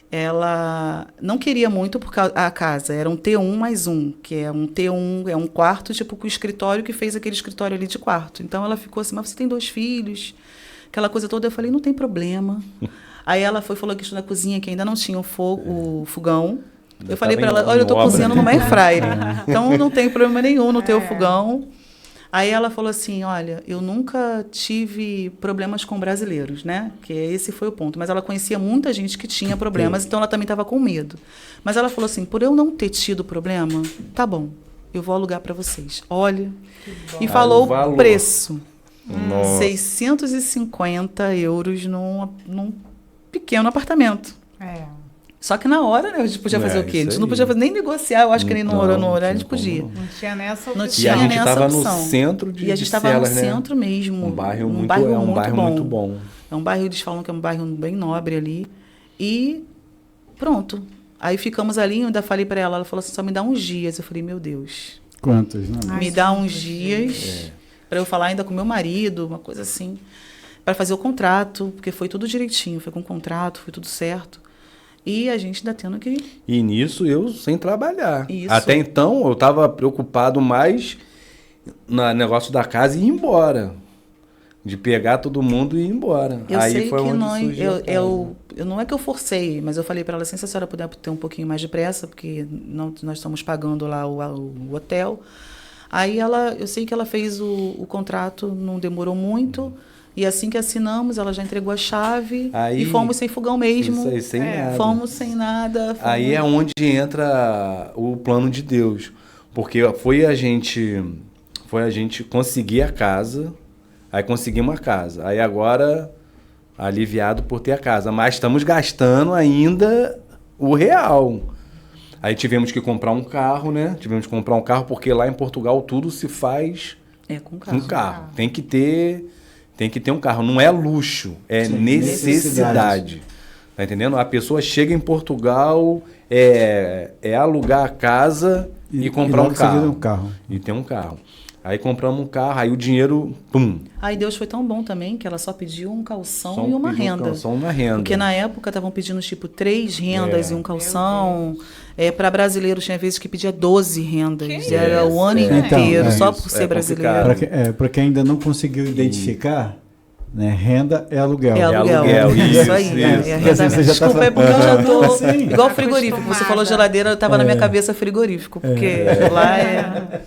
Ela não queria muito porque a casa era um T1 mais 1, que é um T1, é um quarto, tipo com o escritório que fez aquele escritório ali de quarto. Então ela ficou assim, mas você tem 2 filhos? Aquela coisa toda. Eu falei, não tem problema. Aí ela falou a questão da cozinha, que ainda não tinha o fogão. Eu falei para ela, olha, eu estou cozinhando numa air fryer, então não tem problema nenhum no ter o fogão. Aí ela falou assim, olha, eu nunca tive problemas com brasileiros, né? Que esse foi o ponto. Mas ela conhecia muita gente que tinha problemas, então ela também estava com medo. Mas ela falou assim, por eu não ter tido problema, tá bom, eu vou alugar para vocês. Olha, e falou o preço. 650 euros num pequeno apartamento. Só que na hora, né, a gente podia fazer o quê? A gente não podia nem negociar, eu acho que nem no horário a gente podia. Não tinha nessa opção. Não tinha e a gente estava no centro de E a gente estava no centro mesmo. Um bairro muito bom. É um bairro, eles falam que é um bairro bem nobre ali. E pronto. Aí ficamos ali, eu ainda falei para ela falou assim, só me dá uns dias. Eu falei, meu Deus. Quantos? Não? Me dá uns dias para eu falar ainda com meu marido, uma coisa assim, para fazer o contrato, porque foi tudo direitinho, foi com contrato, foi tudo certo. E a gente ainda tendo que... E nisso eu sem trabalhar. Isso. Até então eu estava preocupado mais no negócio da casa e ir embora. De pegar todo mundo e ir embora. Eu Aí sei foi que onde eu não é que eu forcei, mas eu falei para ela assim, se a senhora puder ter um pouquinho mais de pressa, porque nós estamos pagando lá o hotel. Aí eu sei que ela fez o contrato, não demorou muito. E assim que assinamos, ela já entregou a chave e fomos sem fogão mesmo. Isso aí, sem nada. Fomos sem nada. Aí é onde entra o plano de Deus. Porque foi a gente conseguir a casa, aí conseguimos a casa. Aí agora, aliviado por ter a casa. Mas estamos gastando ainda o real. Aí tivemos que comprar um carro, né? Tivemos que comprar um carro, porque lá em Portugal tudo se faz com carro. Um carro. Tem que ter um carro. Não é luxo, é necessidade. Tá entendendo? A pessoa chega em Portugal, alugar a casa e comprar um carro. E ter um carro. Aí compramos um carro, aí o dinheiro, pum. Aí Deus foi tão bom também que ela só pediu um calção e uma renda. Só uma renda. Porque na época estavam pedindo tipo 3 rendas e um calção. Para brasileiros tinha vezes que pedia 12 rendas. Era o ano inteiro, só por ser brasileiro. Para quem ainda não conseguiu identificar, né, renda é aluguel. É aluguel, isso aí. Desculpa, é porque eu já tô igual frigorífico. Você falou geladeira, eu estava na minha cabeça frigorífico, porque lá é...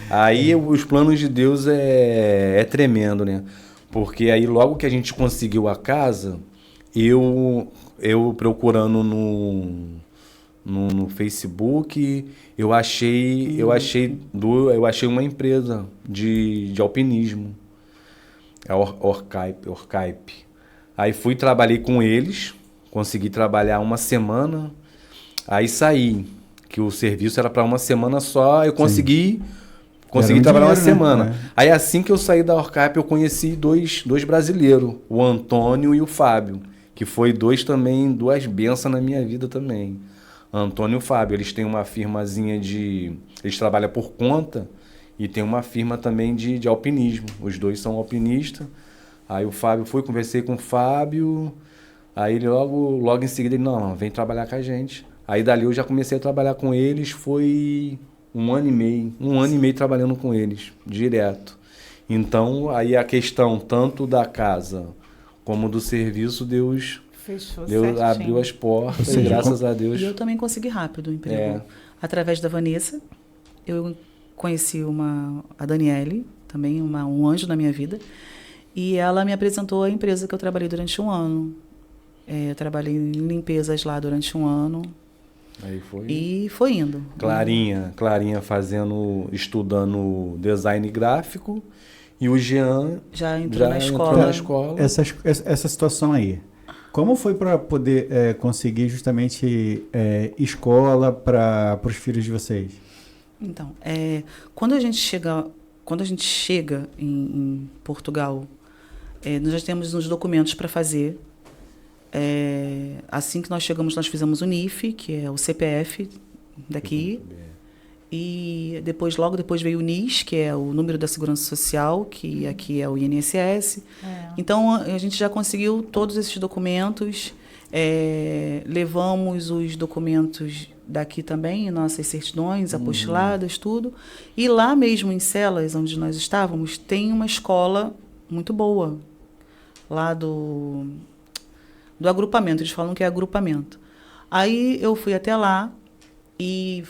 Aí os planos de Deus é tremendo, né? Porque aí logo que a gente conseguiu a casa, eu procurando no Facebook, eu achei uma empresa de alpinismo. É Orcaip. Aí trabalhei com eles, consegui trabalhar uma semana, aí saí, que o serviço era para uma semana só, eu consegui trabalhar uma semana. Né? Aí assim que eu saí da Orcaip, eu conheci dois brasileiros, o Antônio e o Fábio, que foi duas bênçãos na minha vida também. Antônio e o Fábio, eles têm uma firmazinha eles trabalham por conta e tem uma firma também de alpinismo. Os dois são alpinistas. Aí o Fábio conversei com o Fábio, aí ele logo em seguida, ele, não, vem trabalhar com a gente. Aí dali eu já comecei a trabalhar com eles, foi... um ano e meio trabalhando com eles, direto. Então, aí a questão tanto da casa como do serviço, Deus abriu as portas, e graças a Deus. E eu também consegui rápido o emprego. Através da Vanessa, eu conheci a Daniele, também um anjo na minha vida, e ela me apresentou a empresa que eu trabalhei durante um ano. Eu trabalhei em limpezas lá durante um ano. Aí e foi indo. Clarinha estudando design gráfico, e o Jean já entrou na escola. Essa situação aí, como foi para poder conseguir justamente escola para os filhos de vocês? Então, quando a gente chega em Portugal, nós já temos uns documentos para fazer. Assim que nós chegamos, nós fizemos o NIF, que é o CPF daqui. E logo depois veio o NIS, que é o número da Segurança Social, que aqui é o INSS. Então, a gente já conseguiu todos esses documentos. Levamos os documentos daqui também, nossas certidões, apostiladas, tudo. E lá mesmo em Celas, onde nós estávamos, tem uma escola muito boa, lá do agrupamento. Eles falam que é agrupamento. Aí eu fui até lá e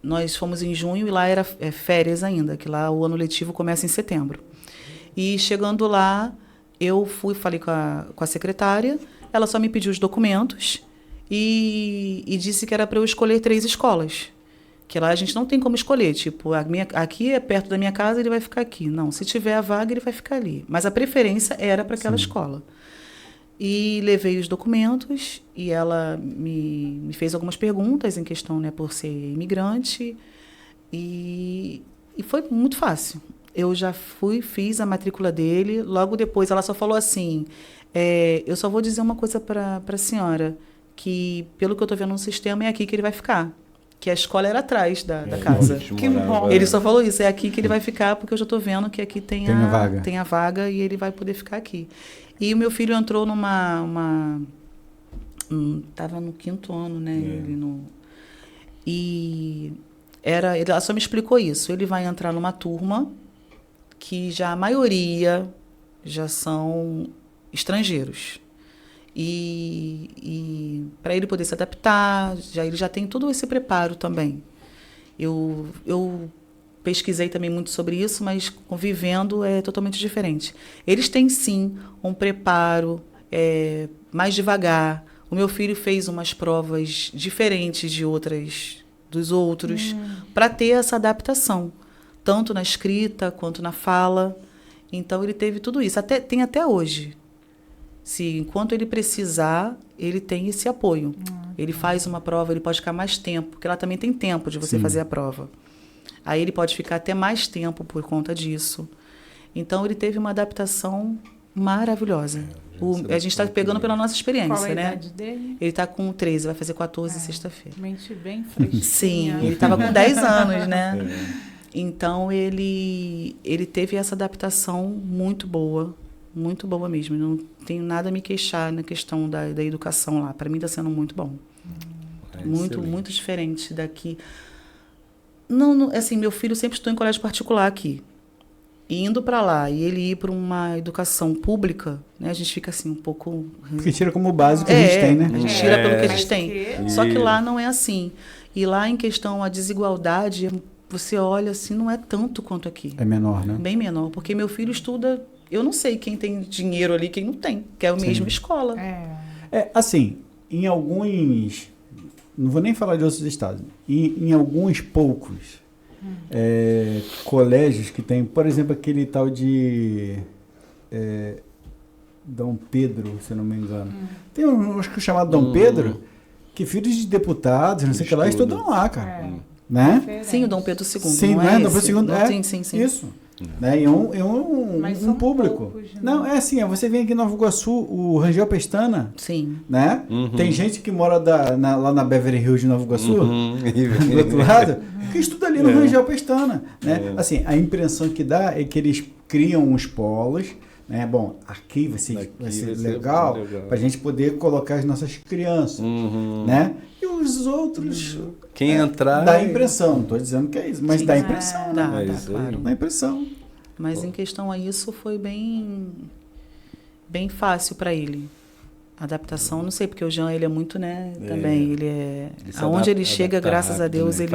nós fomos em junho e lá era férias ainda, que lá o ano letivo começa em setembro. E chegando lá, eu falei com a secretária, ela só me pediu os documentos e disse que era para eu escolher 3 escolas. Que lá a gente não tem como escolher, tipo, aqui é perto da minha casa, ele vai ficar aqui. Não, se tiver a vaga, ele vai ficar ali. Mas a preferência era para aquela escola. E levei os documentos e ela me fez algumas perguntas em questão, né, por ser imigrante. E foi muito fácil. Eu já fiz a matrícula dele. Logo depois, ela só falou assim, eu só vou dizer uma coisa para a senhora, que pelo que eu estou vendo no sistema, é aqui que ele vai ficar. Que a escola era atrás da casa. Que bom. Ele só falou isso, é aqui que ele vai ficar, porque eu já estou vendo que aqui tem a vaga e ele vai poder ficar aqui. E o meu filho entrou estava no 5º ano, né? Ela só me explicou isso. Ele vai entrar numa turma que já a maioria já são estrangeiros. E para ele poder se adaptar, ele já tem todo esse preparo também. Eu pesquisei também muito sobre isso, mas convivendo é totalmente diferente. Eles têm, sim, um preparo mais devagar. O meu filho fez umas provas diferentes dos outros, para ter essa adaptação, tanto na escrita quanto na fala. Então, ele teve tudo isso. Tem até hoje. Enquanto ele precisar, ele tem esse apoio. Ele faz uma prova, ele pode ficar mais tempo, porque lá também tem tempo de você fazer a prova. Aí ele pode ficar até mais tempo por conta disso. Então, ele teve uma adaptação maravilhosa. A gente está pegando pela nossa experiência, Qual a né? idade dele? Ele está com 13, vai fazer 14 sexta-feira. Mente bem fresquinha. Sim, ele estava com 10 anos, né? Então, ele teve essa adaptação muito boa mesmo. Não tenho nada a me queixar na questão da educação lá. Para mim está sendo muito bom. Muito diferente daqui. Não, assim, meu filho sempre estudou em colégio particular aqui. E indo para lá e ele ir para uma educação pública, né, a gente fica assim um pouco... Porque tira como base que a gente tem, né? A gente tira pelo que a gente tem. Só que lá não é assim. E lá, em questão a desigualdade, você olha assim, não é tanto quanto aqui. É menor, né? Bem menor. Porque meu filho estuda... Eu não sei quem tem dinheiro ali, quem não tem. Que é a mesma escola. Assim, em alguns... Não vou nem falar de outros estados. Em alguns poucos colégios que tem, por exemplo, aquele tal de Dom Pedro, se não me engano. Tem acho que chamado Dom Pedro, que filhos de deputados, não sei o que lá, estudam lá, cara. Né? Sim, o Dom Pedro II. Sim, não é? Dom Pedro II, sim. Isso. Né? E um público. Poucos, né? Não, é assim, você vem aqui em Nova Iguaçu, o Rangel Pestana. Sim. Né? Tem gente que mora lá na Beverly Hills de Nova Iguaçu, do outro lado, que estuda ali no Rangel Pestana. Né? Assim, a impressão que dá é que eles criam uns polos, né? Bom, aqui vai ser legal para a gente poder colocar as nossas crianças. Né? E os outros... Quem entrar... Dá impressão, não estou dizendo que é isso, mas dá impressão. Claro. Dá impressão. Mas em questão a isso foi bem fácil para ele. A adaptação, não sei, porque o Jean, ele é muito, né, também, aonde ele chega, graças a Deus, ele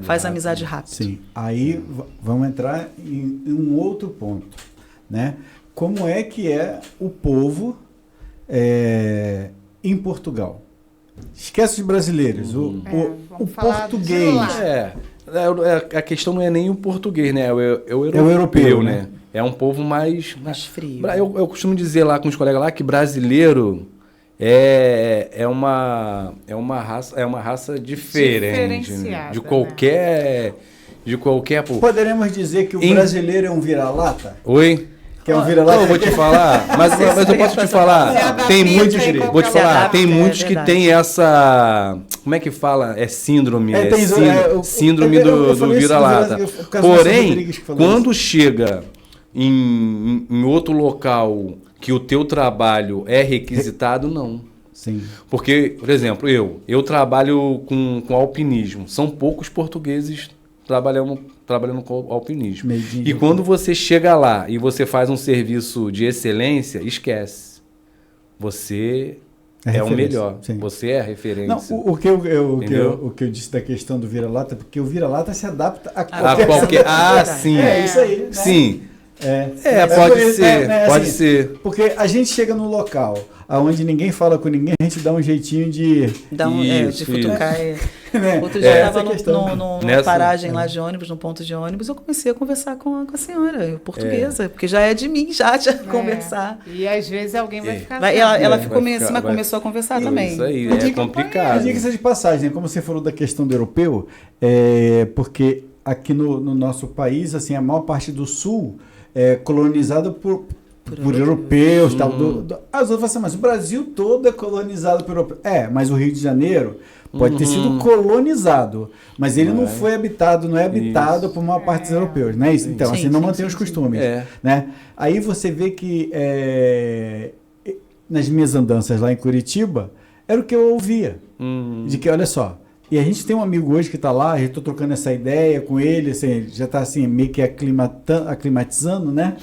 faz amizade rápido. Sim, aí vamos entrar em um outro ponto, né? Como é que é o povo em Portugal? Esquece os brasileiros, o português. A questão não é nem o português, né? É o europeu, né? É um povo mais frio. Eu costumo dizer lá com os colegas lá que brasileiro é uma raça diferente, né? De qualquer povo. Poderemos dizer que o brasileiro é um vira-lata? Oi? Que é um vira-lata? Eu vou te falar, mas eu posso te falar. Tem muitos, vou te falar, tem muitos que tem essa, como é que fala? É síndrome, síndrome do vira-lata. Porém, quando chega em outro local que o teu trabalho é requisitado, não. Sim. Porque, por exemplo, eu trabalho com alpinismo. São poucos portugueses trabalhando com alpinismo. E quando você chega lá e você faz um serviço de excelência, esquece. Você é o melhor. Sim. Você é a referência. Não, o que eu disse da questão do vira-lata, porque o vira-lata se adapta a qualquer... sim. É isso aí. Né? Sim. Pode ser, pode assim, ser. Porque a gente chega num local onde ninguém fala com ninguém, a gente dá um jeitinho de... de futucar. Outro dia eu estava numa paragem lá de ônibus, no ponto de ônibus, eu comecei a conversar com a senhora portuguesa, porque já é de mim, já conversar. E às vezes alguém vai ficar... Ela ficou meio assim, mas começou a conversar também. Isso aí, é complicado. Diga-se de passagem, como você falou da questão do europeu, porque aqui no nosso país, assim, a maior parte do sul é colonizado por europeus. Tal, as outras falam assim, mas o Brasil todo é colonizado por europeus. Mas o Rio de Janeiro pode ter sido colonizado, mas ele não foi habitado, não é habitado por maior parte dos europeus, né? Então, assim, não mantém os costumes. Né? Aí você vê que nas minhas andanças lá em Curitiba, era o que eu ouvia. De que, olha só, e a gente tem um amigo hoje que está lá, a gente está trocando essa ideia com ele, assim, já está assim, meio que aclimatizando, né?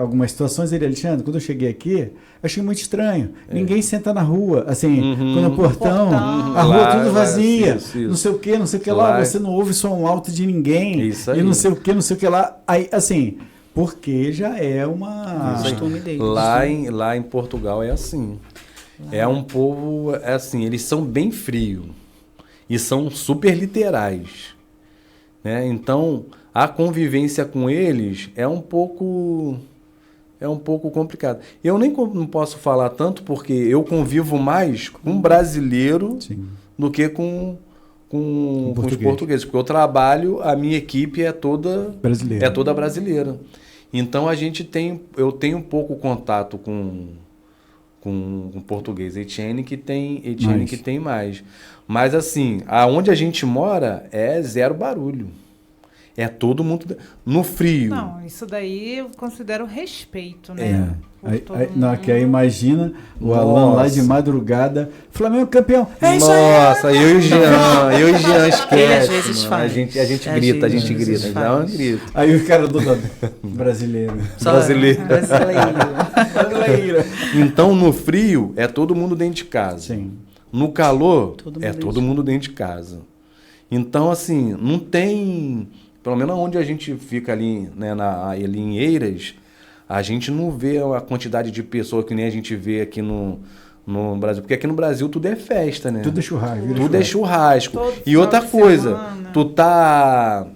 Algumas situações. Ele, Alexandre, quando eu cheguei aqui, eu achei muito estranho. Ninguém senta na rua, assim, quando o portão, a rua tudo vazia, não sei o que lá, você não ouve som alto de ninguém, e não sei o que lá. Aí, assim, porque já é uma... costume dele. Lá em Portugal é assim. É um povo, assim, eles são bem frios. E são super literais, né? Então, a convivência com eles é um pouco complicado. Eu nem não posso falar tanto porque eu convivo mais com brasileiro do que com os portugueses. Porque eu trabalho, a minha equipe é toda brasileira. Então, eu tenho um pouco contato com português. Etienne que tem mais. Mas assim, aonde a gente mora é zero barulho. É todo mundo no frio. Não, isso daí eu considero respeito, né? Que aí imagina o Alan lá de madrugada, Flamengo campeão. É isso aí! Nossa, eu e o Jean esquece. Ele às vezes faz. A gente grita, dá um grito. Aí o cara do brasileiro. Brasileiro. Brasileiro. Então, no frio, é todo mundo dentro de casa. Sim. No calor, todo mundo dentro de casa. Então, assim, não tem... Pelo menos onde a gente fica ali, né, ali em Eiras, a gente não vê a quantidade de pessoas que nem a gente vê aqui no Brasil. Porque aqui no Brasil tudo é festa, né? Tudo é churrasco. Tudo é churrasco. E outra coisa, tu tá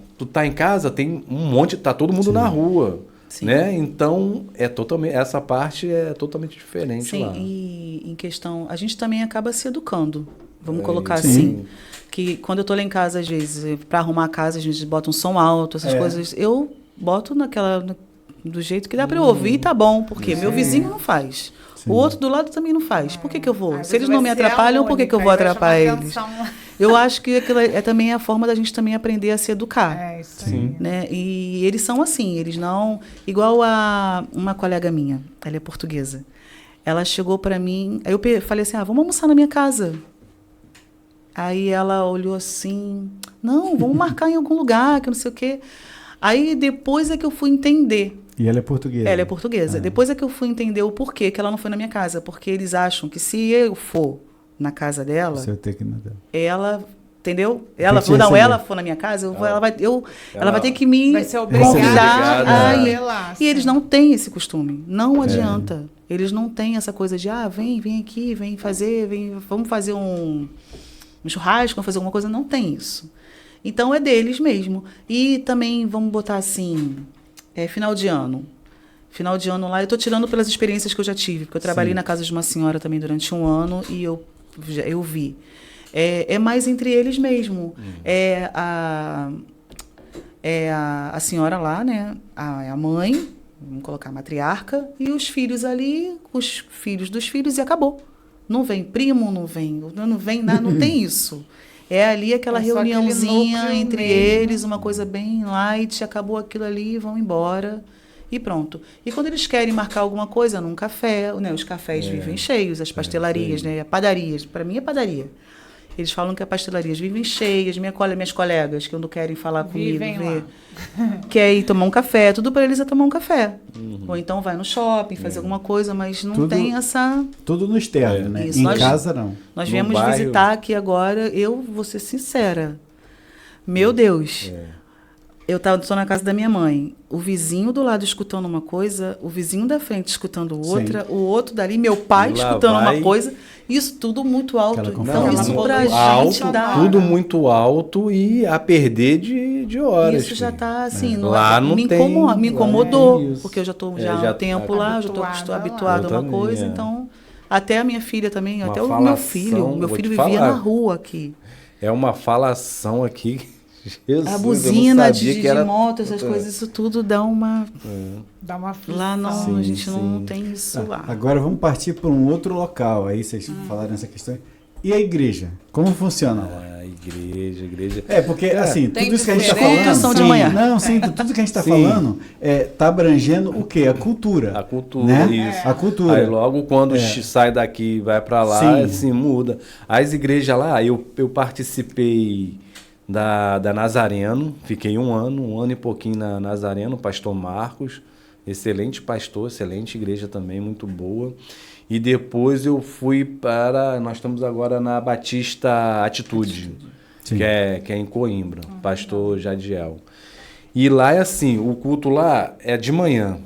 em casa, tem um monte, tá todo mundo na rua. Sim. Né? Então, essa parte é totalmente diferente lá. E em questão, a gente também acaba se educando. Vamos colocar assim, que quando eu tô lá em casa, às vezes, para arrumar a casa, a gente bota um som alto, essas coisas. Eu boto do jeito que dá para eu ouvir e tá bom, porque meu vizinho não faz. Sim. O outro do lado também não faz. Por que eu vou? Se eles não me atrapalham, por que eu vou atrapalhar eles? Eu acho que aquilo é também a forma da gente também aprender a se educar. Isso aí. Né? E eles são assim, eles não... Igual a uma colega minha, ela é portuguesa. Ela chegou para mim, aí eu falei assim, vamos almoçar na minha casa. Aí ela olhou assim, não, vamos marcar em algum lugar, que não sei o quê. Aí depois é que eu fui entender. E ela é portuguesa? Ela é portuguesa. Depois é que eu fui entender o porquê que ela não foi na minha casa. Porque eles acham que se eu for na casa dela, você vai ter que ir na dela. Ela, entendeu? Ela for na minha casa, ela vai ter que me convidar a ir. E eles não têm esse costume. Não adianta. Eles não têm essa coisa de, vem aqui, vamos fazer um churrasco, vamos fazer alguma coisa. Não tem isso. Então, é deles mesmo. E também, vamos botar assim, final de ano. Final de ano lá, eu tô tirando pelas experiências que eu já tive, porque eu trabalhei na casa de uma senhora também durante um ano e eu vi. É mais entre eles mesmo. É a senhora lá, né? A mãe, vamos colocar a matriarca, e os filhos ali, os filhos dos filhos, e acabou. Não vem primo, não vem nada, não tem isso. É ali aquela reuniãozinha entre eles, uma coisa bem light, acabou aquilo ali, vão embora. E pronto. E quando eles querem marcar alguma coisa num café, né, os cafés vivem cheios, as pastelarias, né, padarias, para mim é padaria. Eles falam que as pastelarias vivem cheias, minhas colegas que não querem falar comigo, quer ir tomar um café, tudo para eles é tomar um café. Ou então vai no shopping, fazer alguma coisa, mas não tem essa... Tudo no externo, né? Isso, em casa, não. Nós viemos visitar aqui agora, eu vou ser sincera. Meu Deus... Eu estou na casa da minha mãe. O vizinho do lado escutando uma coisa, o vizinho da frente escutando outra, o outro dali, meu pai escutando uma coisa. Isso tudo muito alto. Então, isso pra gente dá... Tudo muito alto e a perder de horas. Isso já está assim... Lá não me incomodou, porque eu já estou há um tempo lá, já estou habituada a uma coisa. Então, até a minha filha também, até o meu filho. Meu filho vivia na rua aqui. É uma falação aqui... Jesus, a buzina de moto, essas coisas, isso tudo dá uma... Dá uma aflição. Lá não, a gente não tem isso lá. Agora vamos partir para um outro local. Aí vocês falaram nessa questão. E a igreja? Como funciona lá? A igreja... porque assim, tudo isso que a gente está falando... de manhã. Não, sim, tudo que a gente está falando está abrangendo o quê? A cultura. A cultura, né? isso. A cultura. Aí logo quando sai daqui e vai para lá, assim, muda. As igrejas lá, eu participei... Da Nazareno, fiquei um ano e pouquinho na Nazareno, pastor Marcos, excelente pastor, excelente igreja também, muito boa. E depois eu fui nós estamos agora na Batista Atitude, que é em Coimbra, pastor Jadiel. E lá é assim, o culto lá é de manhã,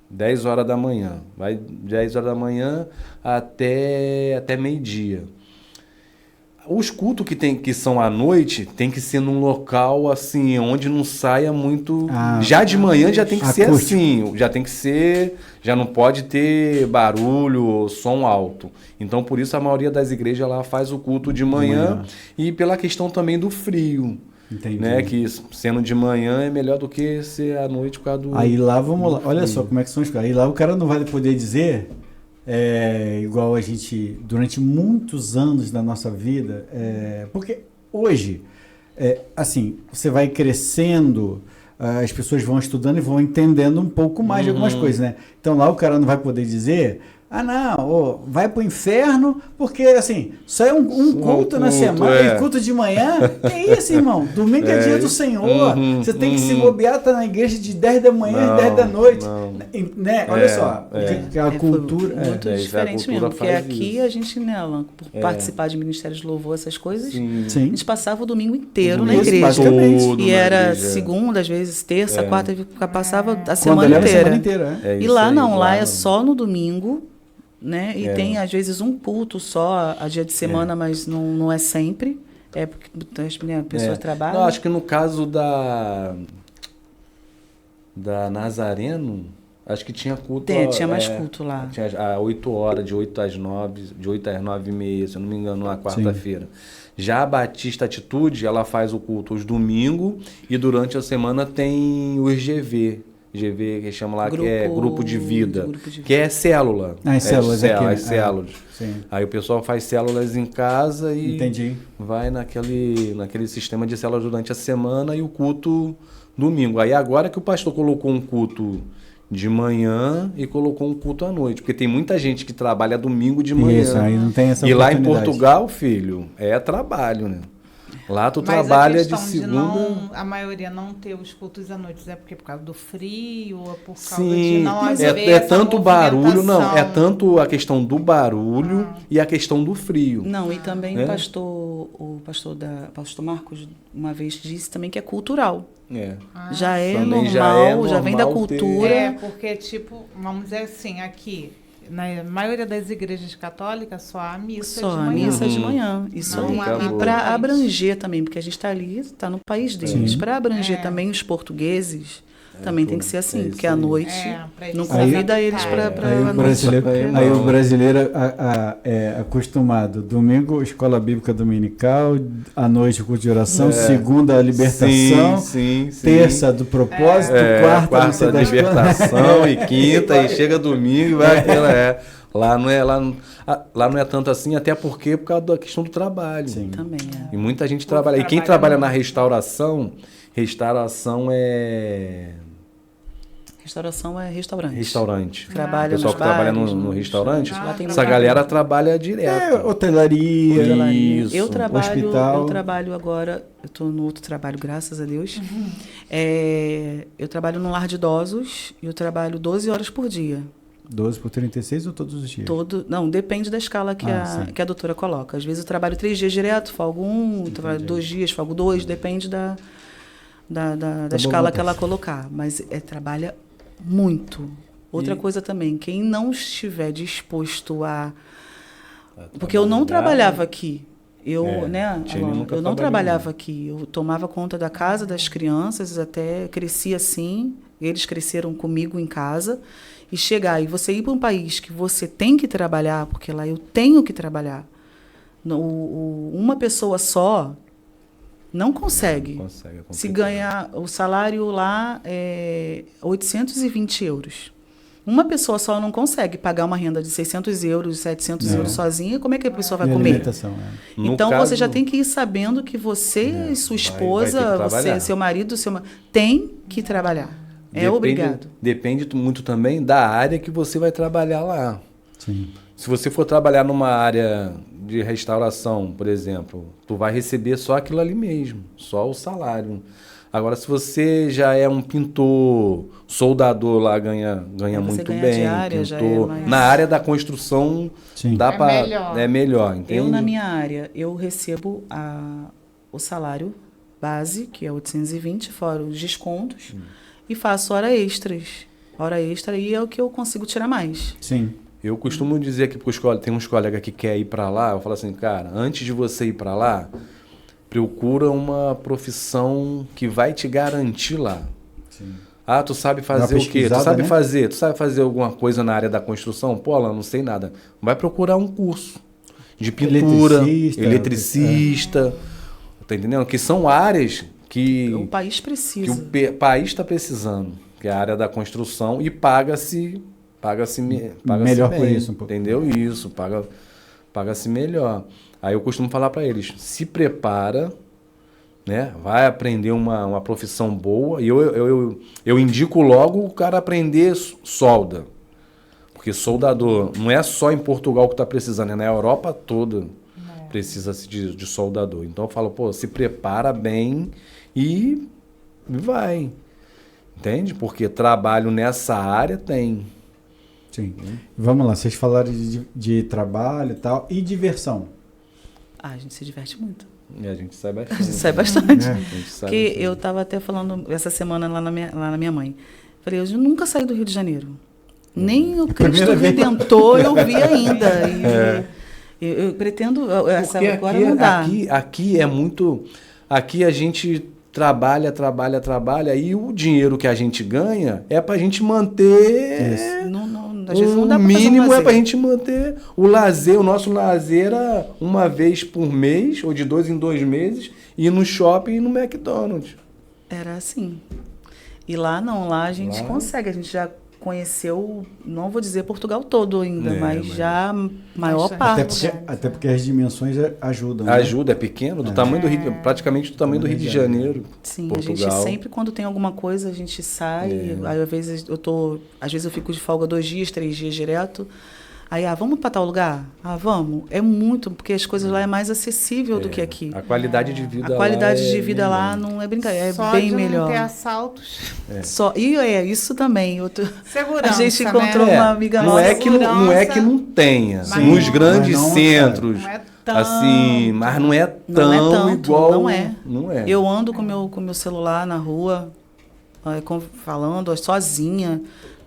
10 horas da manhã, vai 10 horas da manhã até meio-dia. Os cultos que são à noite tem que ser num local assim, onde não saia muito. Já de manhã já tem que ser assim. Já não pode ter barulho, som alto. Então, por isso a maioria das igrejas lá faz o culto de manhã. E pela questão também do frio. Entendi. Né? Que sendo de manhã é melhor do que ser à noite por causa do. Aí lá, vamos lá. Olha só como é que são as coisas. Aí lá o cara não vai poder dizer. Igual a gente, durante muitos anos da nossa vida, porque hoje, assim, você vai crescendo, as pessoas vão estudando e vão entendendo um pouco mais de algumas coisas, né? Então lá o cara não vai poder dizer, vai pro inferno, porque assim, só é um culto na semana, e culto de manhã, é isso, irmão, domingo é dia do Senhor, você tem que se bobear, tá na igreja de 10 da manhã às 10 da noite, né? Olha só, a cultura... Muito diferente mesmo, porque aqui a gente, né, Alan, por participar de ministérios de louvor, essas coisas, a gente passava o domingo inteiro na igreja, e era segunda, às vezes terça, quarta, passava a semana inteira. E lá não, lá é só no domingo, né? E tem, às vezes, um culto só a dia de semana, mas não é sempre. É porque as pessoas trabalham. Não, acho que no caso da Nazareno, acho que tinha culto. Tinha mais culto lá. Tinha 8 horas, de 8 às 9, de 8 às 9h30, se eu não me engano, na quarta-feira. Já a Batista Atitude, ela faz o culto aos domingos e durante a semana tem o GV, que chama lá, que é grupo de vida, que é célula. Células. Aí o pessoal faz células em casa e vai naquele sistema de células durante a semana e o culto domingo. Aí agora que o pastor colocou um culto de manhã e colocou um culto à noite, porque tem muita gente que trabalha domingo de manhã. Isso, aí não tem essa oportunidade. Lá em Portugal, filho, é trabalho, né? Lá tu trabalha de segunda... a maioria não ter os cultos à noite, é porque por causa do frio, ou por causa de não haver é tanto barulho, não, é tanto a questão do barulho e a questão do frio. Não, e também o pastor Marcos uma vez disse também que é cultural. Já é normal, já vem da cultura. Porque vamos dizer assim, aqui na maioria das igrejas católicas só há missa de manhã. Missa de manhã. Isso aí. E para abranger também, porque a gente está ali, está no país deles, para abranger também os portugueses, Também tem que ser assim, porque à noite não convida eles para Aí o brasileiro é acostumado. Domingo, escola bíblica dominical, à noite, culto de oração, segunda, a libertação, terça, do propósito, quarta da libertação e quinta, e chega domingo e vai aquela. Lá não é tanto assim, até porque por causa da questão do trabalho. Sim, também E muita gente trabalha. E quem trabalha na restauração é... Restauração é restaurante. Restaurante. Trabalha o pessoal que trabalha no restaurante, essa galera trabalha direto. Hotelaria. Isso. Eu trabalho agora, eu estou no outro trabalho, graças a Deus. Eu trabalho num lar de idosos e eu trabalho 12 horas por dia. 12 por 36 ou todos os dias? Não, depende da escala que a doutora coloca. Às vezes eu trabalho 3 dias direto, folgo 1, trabalho 2 dias, folgo 2, depende da escala que ela colocar. Mas trabalha muito. Outra coisa também, quem não estiver disposto a... Porque eu não trabalhava aqui. Eu não trabalhava aqui. Eu tomava conta da casa, das crianças, até cresci assim. Eles cresceram comigo em casa. E chegar e você ir para um país que você tem que trabalhar, porque lá eu tenho que trabalhar. Uma pessoa só não consegue. Se ganhar o salário lá é 820 euros. Uma pessoa só não consegue pagar uma renda de 600 euros, 700 euros sozinha. Como é que a pessoa vai comer? Então, você já tem que ir sabendo que você e sua esposa, você, seu marido, tem que trabalhar. Obrigado. Depende muito também da área que você vai trabalhar lá. Sim. Se você for trabalhar numa área de restauração, por exemplo, tu vai receber só aquilo ali mesmo, só o salário. Agora, se você já é um pintor, soldador lá ganha muito bem. Diária, pintor, já é mais... Na área da construção, é melhor. Entende? Eu, na minha área, eu recebo o salário base, que é 820, fora os descontos. E faço hora extra e é o que eu consigo tirar mais. Sim. Eu costumo dizer que tem uns colegas que querem ir para lá, eu falo assim, cara, antes de você ir para lá, procura uma profissão que vai te garantir lá. Sim. Tu sabe fazer o quê? Tu sabe fazer alguma coisa na área da construção? Pô, lá não sei nada. Vai procurar um curso de pintura, eletricista, tá entendendo? Que são áreas que o país precisa. Que o país está precisando, que é a área da construção, e paga-se melhor bem, por isso, um pouco. Entendeu? Isso, paga-se melhor. Aí eu costumo falar para eles, se prepara, né? Vai aprender uma profissão boa, e eu indico logo o cara aprender solda. Porque soldador não é só em Portugal que está precisando, é na Europa toda precisa-se de soldador. Então eu falo, se prepara bem e vai. Entende? Porque trabalho nessa área tem. Sim. Vamos lá, vocês falaram de trabalho e tal, e diversão. A gente se diverte muito. A gente sai bastante. A gente sai bastante. Porque eu estava até falando essa semana lá na minha mãe. Falei, eu nunca saí do Rio de Janeiro. Nem o Cristo Redentor eu vi ainda. Eu pretendo agora mudar. Aqui é muito... Aqui a gente trabalha, e o dinheiro que a gente ganha é para a gente manter... Às vezes não dá o mínimo é para a gente manter o lazer. O nosso lazer era uma vez por mês, ou de 2 em 2 meses, ir no shopping e no McDonald's. Era assim. E lá não, lá a gente consegue, a gente já conheceu, não vou dizer Portugal todo ainda, mas já maior parte. Até porque as dimensões ajudam. Ajuda, é pequeno, do tamanho do Rio, praticamente do tamanho do Rio de Janeiro. Sim, Portugal. A gente sempre, quando tem alguma coisa, a gente sai, aí, às vezes eu fico de folga 2 dias, 3 dias direto. Aí, vamos para tal lugar? Vamos. É muito, porque as coisas lá é mais acessível do que aqui. A qualidade de vida lá. A qualidade de vida lá não é brincadeira, é bem melhor. Só de não ter assaltos. E isso também. Segurança, a gente encontrou uma amiga nossa. Não é que não tenha. Nos grandes centros. Não é tanto. Assim, mas não é tão igual. Não é. Eu ando com o meu celular na rua, falando sozinha.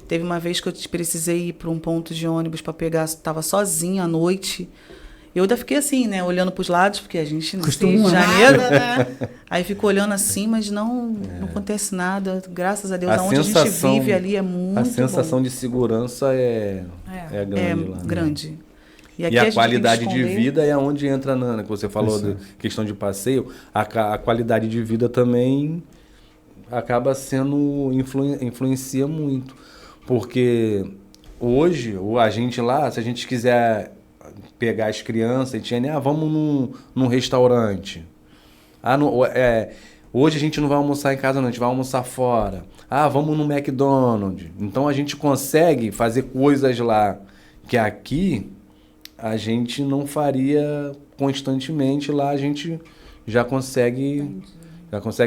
Teve uma vez que eu precisei ir para um ponto de ônibus para pegar, estava sozinha à noite. Eu ainda fiquei assim, né? Olhando para os lados, porque a gente no Costuma, Rio de Janeiro, né? Aí fico olhando assim, mas não acontece nada. Graças a Deus, A aonde a gente vive ali é muito bom. A sensação de segurança é grande lá. Né? Grande. E a qualidade de vida é onde entra, Nana, que você falou da questão de passeio. A qualidade de vida também acaba sendo, influencia muito. Porque hoje, a gente lá, se a gente quiser pegar as crianças, a gente vamos num restaurante. Hoje a gente não vai almoçar em casa, não, a gente vai almoçar fora. Vamos no McDonald's. Então a gente consegue fazer coisas lá que aqui a gente não faria constantemente. Lá a gente já consegue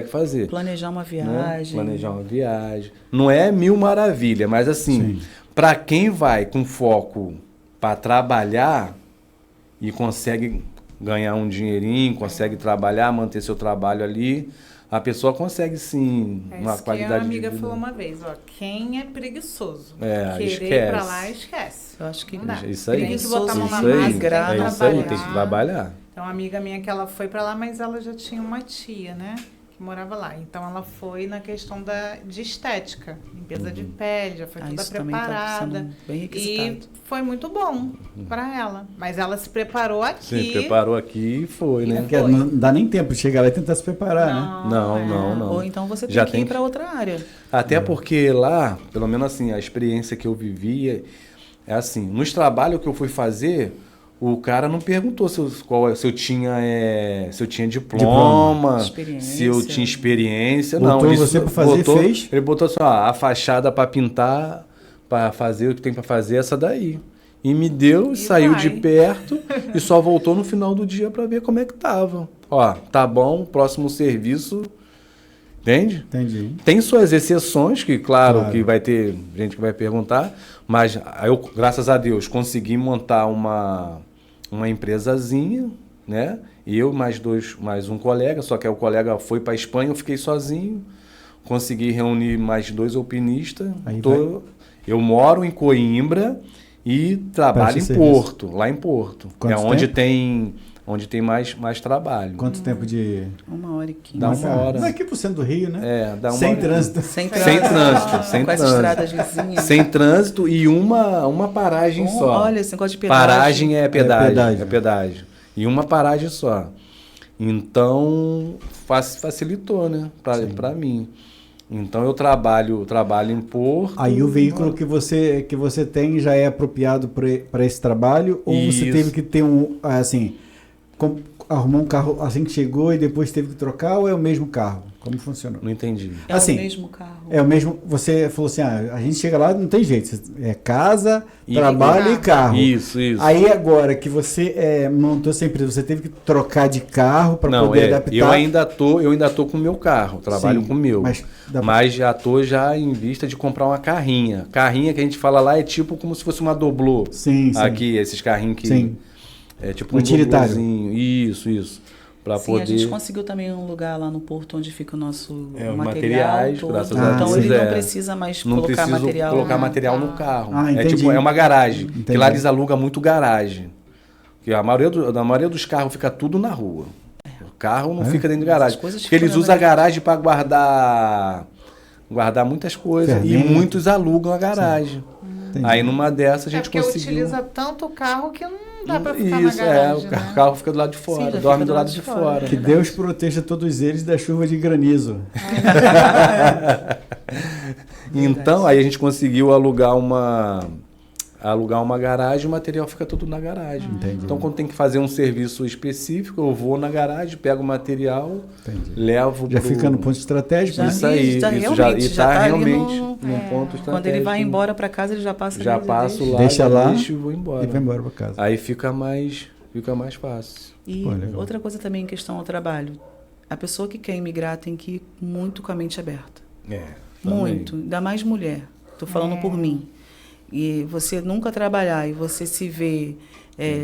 fazer. Planejar uma viagem. Né? Planejar uma viagem. Não é mil maravilha, mas assim, para quem vai com foco para trabalhar e consegue ganhar um dinheirinho, consegue trabalhar, manter seu trabalho ali, a pessoa consegue sim uma qualidade de vida. A amiga falou uma vez, quem é preguiçoso, querer esquece. Ir pra lá, esquece. Eu acho que não dá. Isso aí. Tem que botar a mão na massa, é isso aí, tem que trabalhar. Então, uma amiga minha que ela foi pra lá, mas ela já tinha uma tia, né? Que morava lá. Então, ela foi na questão de estética. Limpeza de pele, já foi toda preparada. Bem requisitado. E foi muito bom pra ela. Mas ela se preparou aqui. Se preparou aqui e foi, né? Porque não dá nem tempo de chegar lá e tentar se preparar, né? Não. Ou então você tem já que ir para outra área. Até porque lá, pelo menos assim, a experiência que eu vivia é assim, nos trabalhos que eu fui fazer, o cara não perguntou se eu tinha diploma, se eu tinha experiência. Botou não, você para fazer, fez? Ele botou assim, a fachada para pintar, para fazer o que tem para fazer, essa daí. E me deu, saiu de perto e só voltou no final do dia para ver como é que tava. Tá bom, próximo serviço. Entende? Entendi. Tem suas exceções, que claro que vai ter gente que vai perguntar, mas eu, graças a Deus, consegui montar uma empresazinha, né? Eu mais um colega, só que o colega foi para a Espanha, eu fiquei sozinho, consegui reunir mais 2 alpinistas. Eu moro em Coimbra e trabalho em Porto, lá em Porto. Onde tem mais trabalho. Quanto tempo de... 1h15. Dá 1 hora. Daqui pro centro do Rio, né? Dá sem trânsito. Sem trânsito. Com as estradas vizinhas. Sem trânsito e uma paragem só. Olha, esse negócio de pedágio. Paragem é pedágio. E uma paragem só. Então, facilitou, né? Para mim. Então, eu trabalho em Porto. Aí o veículo que você tem já é apropriado para esse trabalho? Ou você teve que ter arrumou um carro assim que chegou e depois teve que trocar, ou é o mesmo carro? Como funcionou? Não entendi. É o mesmo carro. É o mesmo. Você falou assim: a gente chega lá, não tem jeito. É casa, trabalho e carro. Isso. Aí agora que você montou essa empresa, você teve que trocar de carro para poder adaptar? Eu ainda tô com o meu carro, trabalho com o meu. Mas já tô em vista de comprar uma carrinha. Carrinha que a gente fala lá é tipo como se fosse uma doblô. Sim. Aqui, esses carrinhos que... Sim. É tipo utilitário. Isso. Pra poder... a gente conseguiu também um lugar lá no Porto onde fica o nosso materiais, todo. graças a Deus. Então ele não precisa mais colocar material. No carro. Entendi. É uma garagem. Entendi. Que lá eles alugam muito garagem. Porque a maioria dos carros fica tudo na rua. O carro não fica dentro de garagem. Porque eles usam a garagem para guardar muitas coisas. E muitos alugam a garagem. Aí numa dessas a gente conseguiu... Porque utiliza tanto o carro que não dá para ficar na garagem, o carro fica do lado de fora, dorme do lado de fora. Que Deus proteja todos eles da chuva de granizo. Então, aí a gente conseguiu alugar uma garagem, o material fica tudo na garagem. Entendi. Então, quando tem que fazer um serviço específico, eu vou na garagem, pego o material, levo já fica no ponto estratégico, isso aí. E está realmente no ponto estratégico. Quando ele vai embora para casa, ele já passa já passo lá, deixa lá e vou embora. E vai embora para casa. Aí fica mais fácil. E outra coisa também em questão ao trabalho. A pessoa que quer imigrar tem que ir muito com a mente aberta. Muito. Ainda mais mulher. Estou falando por mim. E você nunca trabalhar e você se vê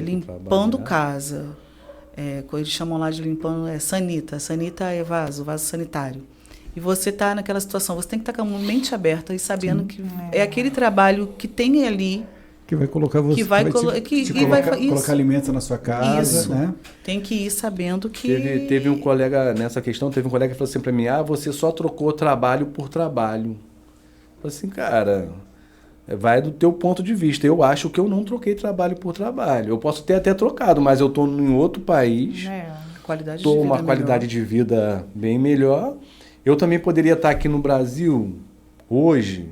limpando casa, eles chamam lá de limpando, sanita. Sanita é vaso sanitário. E você está naquela situação, você tem que estar com a mente aberta e sabendo que é aquele trabalho que tem ali que vai colocar você, colocar alimento na sua casa, isso. Né? Tem que ir sabendo que... Teve um colega, nessa questão, que falou assim para mim, você só trocou trabalho por trabalho. Eu falei assim, cara, vai do teu ponto de vista. Eu acho que eu não troquei trabalho por trabalho. Eu posso ter até trocado, mas eu estou em outro país, estou uma qualidade de vida bem melhor. Eu também poderia estar aqui no Brasil hoje...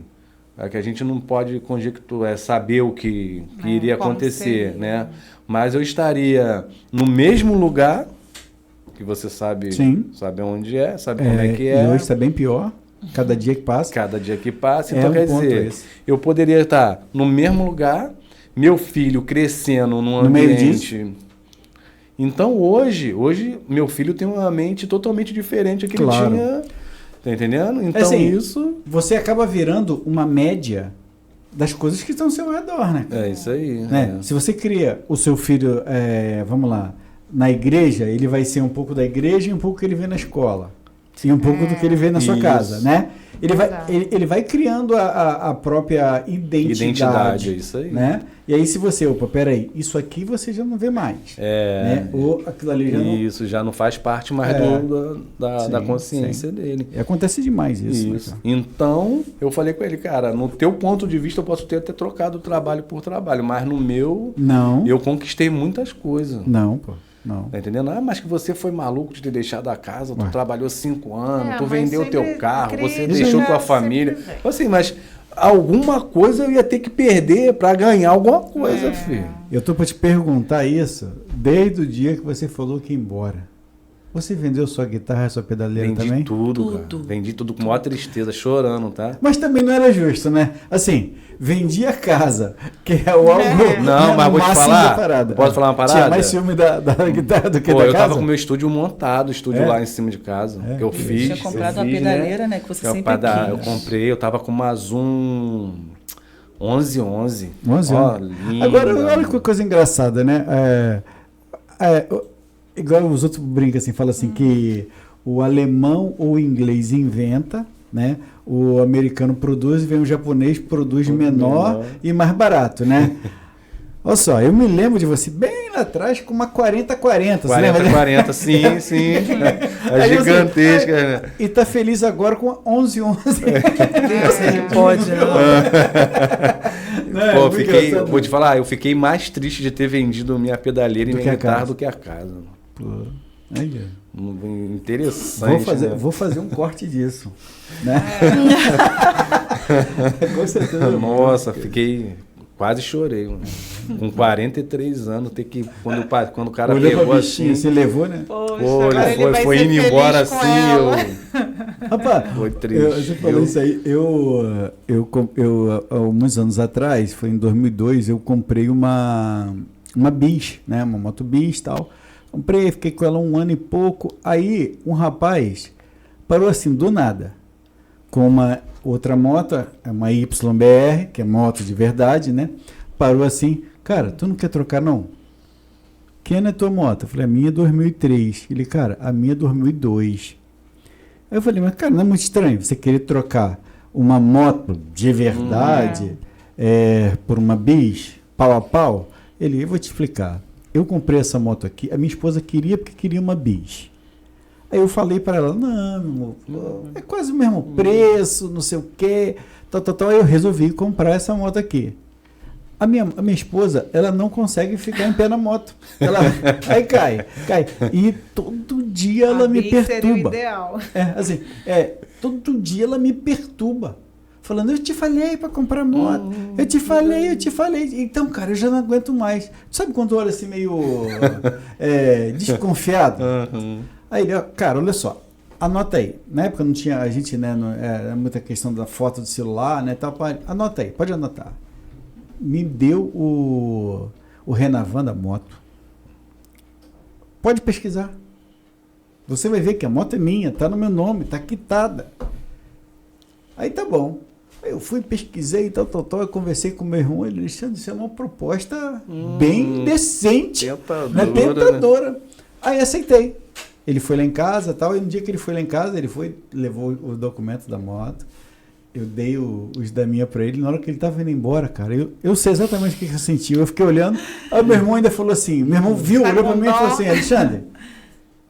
que a gente não pode conjecturar, saber o que iria acontecer, né? Mas eu estaria no mesmo lugar, que você sabe, sabe onde é, sabe como é que é. E hoje está bem pior, cada dia que passa. Cada dia que passa. Então, quer dizer, eu poderia estar no mesmo lugar, meu filho crescendo num ambiente... Então, hoje, meu filho tem uma mente totalmente diferente que ele tinha... Tá entendendo? Então assim, isso... Você acaba virando uma média das coisas que estão ao seu redor, né? É isso aí. Né? Se você cria o seu filho, vamos lá, na igreja, ele vai ser um pouco da igreja e um pouco que ele vê na escola. E um pouco do que ele vê na sua casa, né? Ele vai criando a própria identidade. É isso aí. Né? E aí se você, peraí, isso aqui você já não vê mais. Né? Ou aquilo ali já não... Isso, já não faz parte mais da consciência dele. E acontece demais isso. Né, então, eu falei com ele, cara, no teu ponto de vista eu posso ter até trocado trabalho por trabalho, mas no meu, eu conquistei muitas coisas. Não, pô. Não. Tá entendendo? Mas que você foi maluco de ter deixado a casa, tu trabalhou 5 anos, tu vendeu teu carro, você deixou tua família. Assim, mas alguma coisa eu ia ter que perder para ganhar alguma coisa, filho. Eu tô para te perguntar isso desde o dia que você falou que ia embora. Você vendeu sua guitarra, sua pedaleira também? Vendi tudo, cara. Vendi tudo com maior tristeza, chorando, tá? Mas também não era justo, né? Assim, vendi a casa, que é o algo... Não, mas vou te falar, posso falar uma parada? Tinha mais ciúme da guitarra do que da casa? Eu tava com o meu estúdio montado, lá em cima de casa, que eu fiz. Tinha comprado uma pedaleira, né? Que você sempre quis. Eu comprei, eu tava com uma Zoom 1111. Linda. Agora, olha que coisa engraçada, né? Igual os outros brincam assim, falam assim que o alemão ou o inglês inventa, né? O americano produz e vem o japonês produz menor e mais barato, né? Olha só, eu me lembro de você bem lá atrás com uma 4040. 4040, sim. É gigantesca, né? E tá feliz agora com a 1111. Pode, não. Vou te falar, eu fiquei mais triste de ter vendido minha pedaleira e minha guitarra do que a casa. Interessante. Vou fazer um corte disso. Né? Com certeza. Nossa, quase chorei, mano. Com 43 anos, ter que. Quando o cara pegou assim. Você levou, né? Poxa, foi indo embora assim. Rapaz, foi triste. Você falou isso aí. Há muitos anos atrás, foi em 2002, eu comprei uma Bis, né? Uma moto Bis e tal. Comprei, fiquei com ela 1 ano e pouco. Aí, um rapaz parou assim, do nada, com uma outra moto, uma YBR, que é moto de verdade, né? Parou assim, cara, tu não quer trocar não? Quem é a tua moto? Eu falei, a minha é 2003. Ele, cara, a minha é 2002. Aí eu falei, mas cara, não é muito estranho você querer trocar uma moto de verdade por uma Bis, pau a pau? Ele, eu vou te explicar. Eu comprei essa moto aqui, a minha esposa queria porque queria uma Bis. Aí eu falei para ela, não, meu amor, é quase o mesmo preço, não sei o quê, tal. Aí eu resolvi comprar essa moto aqui. A minha esposa, ela não consegue ficar em pé na moto. Aí cai. E todo dia ela me perturba. Seria o ideal. Todo dia ela me perturba. Falando, eu te falei para comprar moto. Eu te falei. Então, cara, eu já não aguento mais. Sabe quando olha assim meio desconfiado? Aí ele, cara, olha só. Anota aí. Na época não tinha, a gente, né, era muita questão da foto do celular, né, tal. Anota aí, pode anotar. Me deu o Renavan da moto. Pode pesquisar. Você vai ver que a moto é minha, tá no meu nome, tá quitada. Aí tá bom. Aí eu fui, pesquisei, tal, eu conversei com o meu irmão, ele disse, isso é uma proposta bem decente, tentadora. Né? Aí aceitei. Ele foi lá em casa, tal, e no dia que ele foi lá em casa, levou o documento da moto, eu dei os da minha pra ele, na hora que ele tava indo embora, cara, eu sei exatamente o que eu senti. Eu fiquei olhando, aí meu irmão ainda falou assim, meu irmão viu, olhou pra mim e falou assim, Alexandre,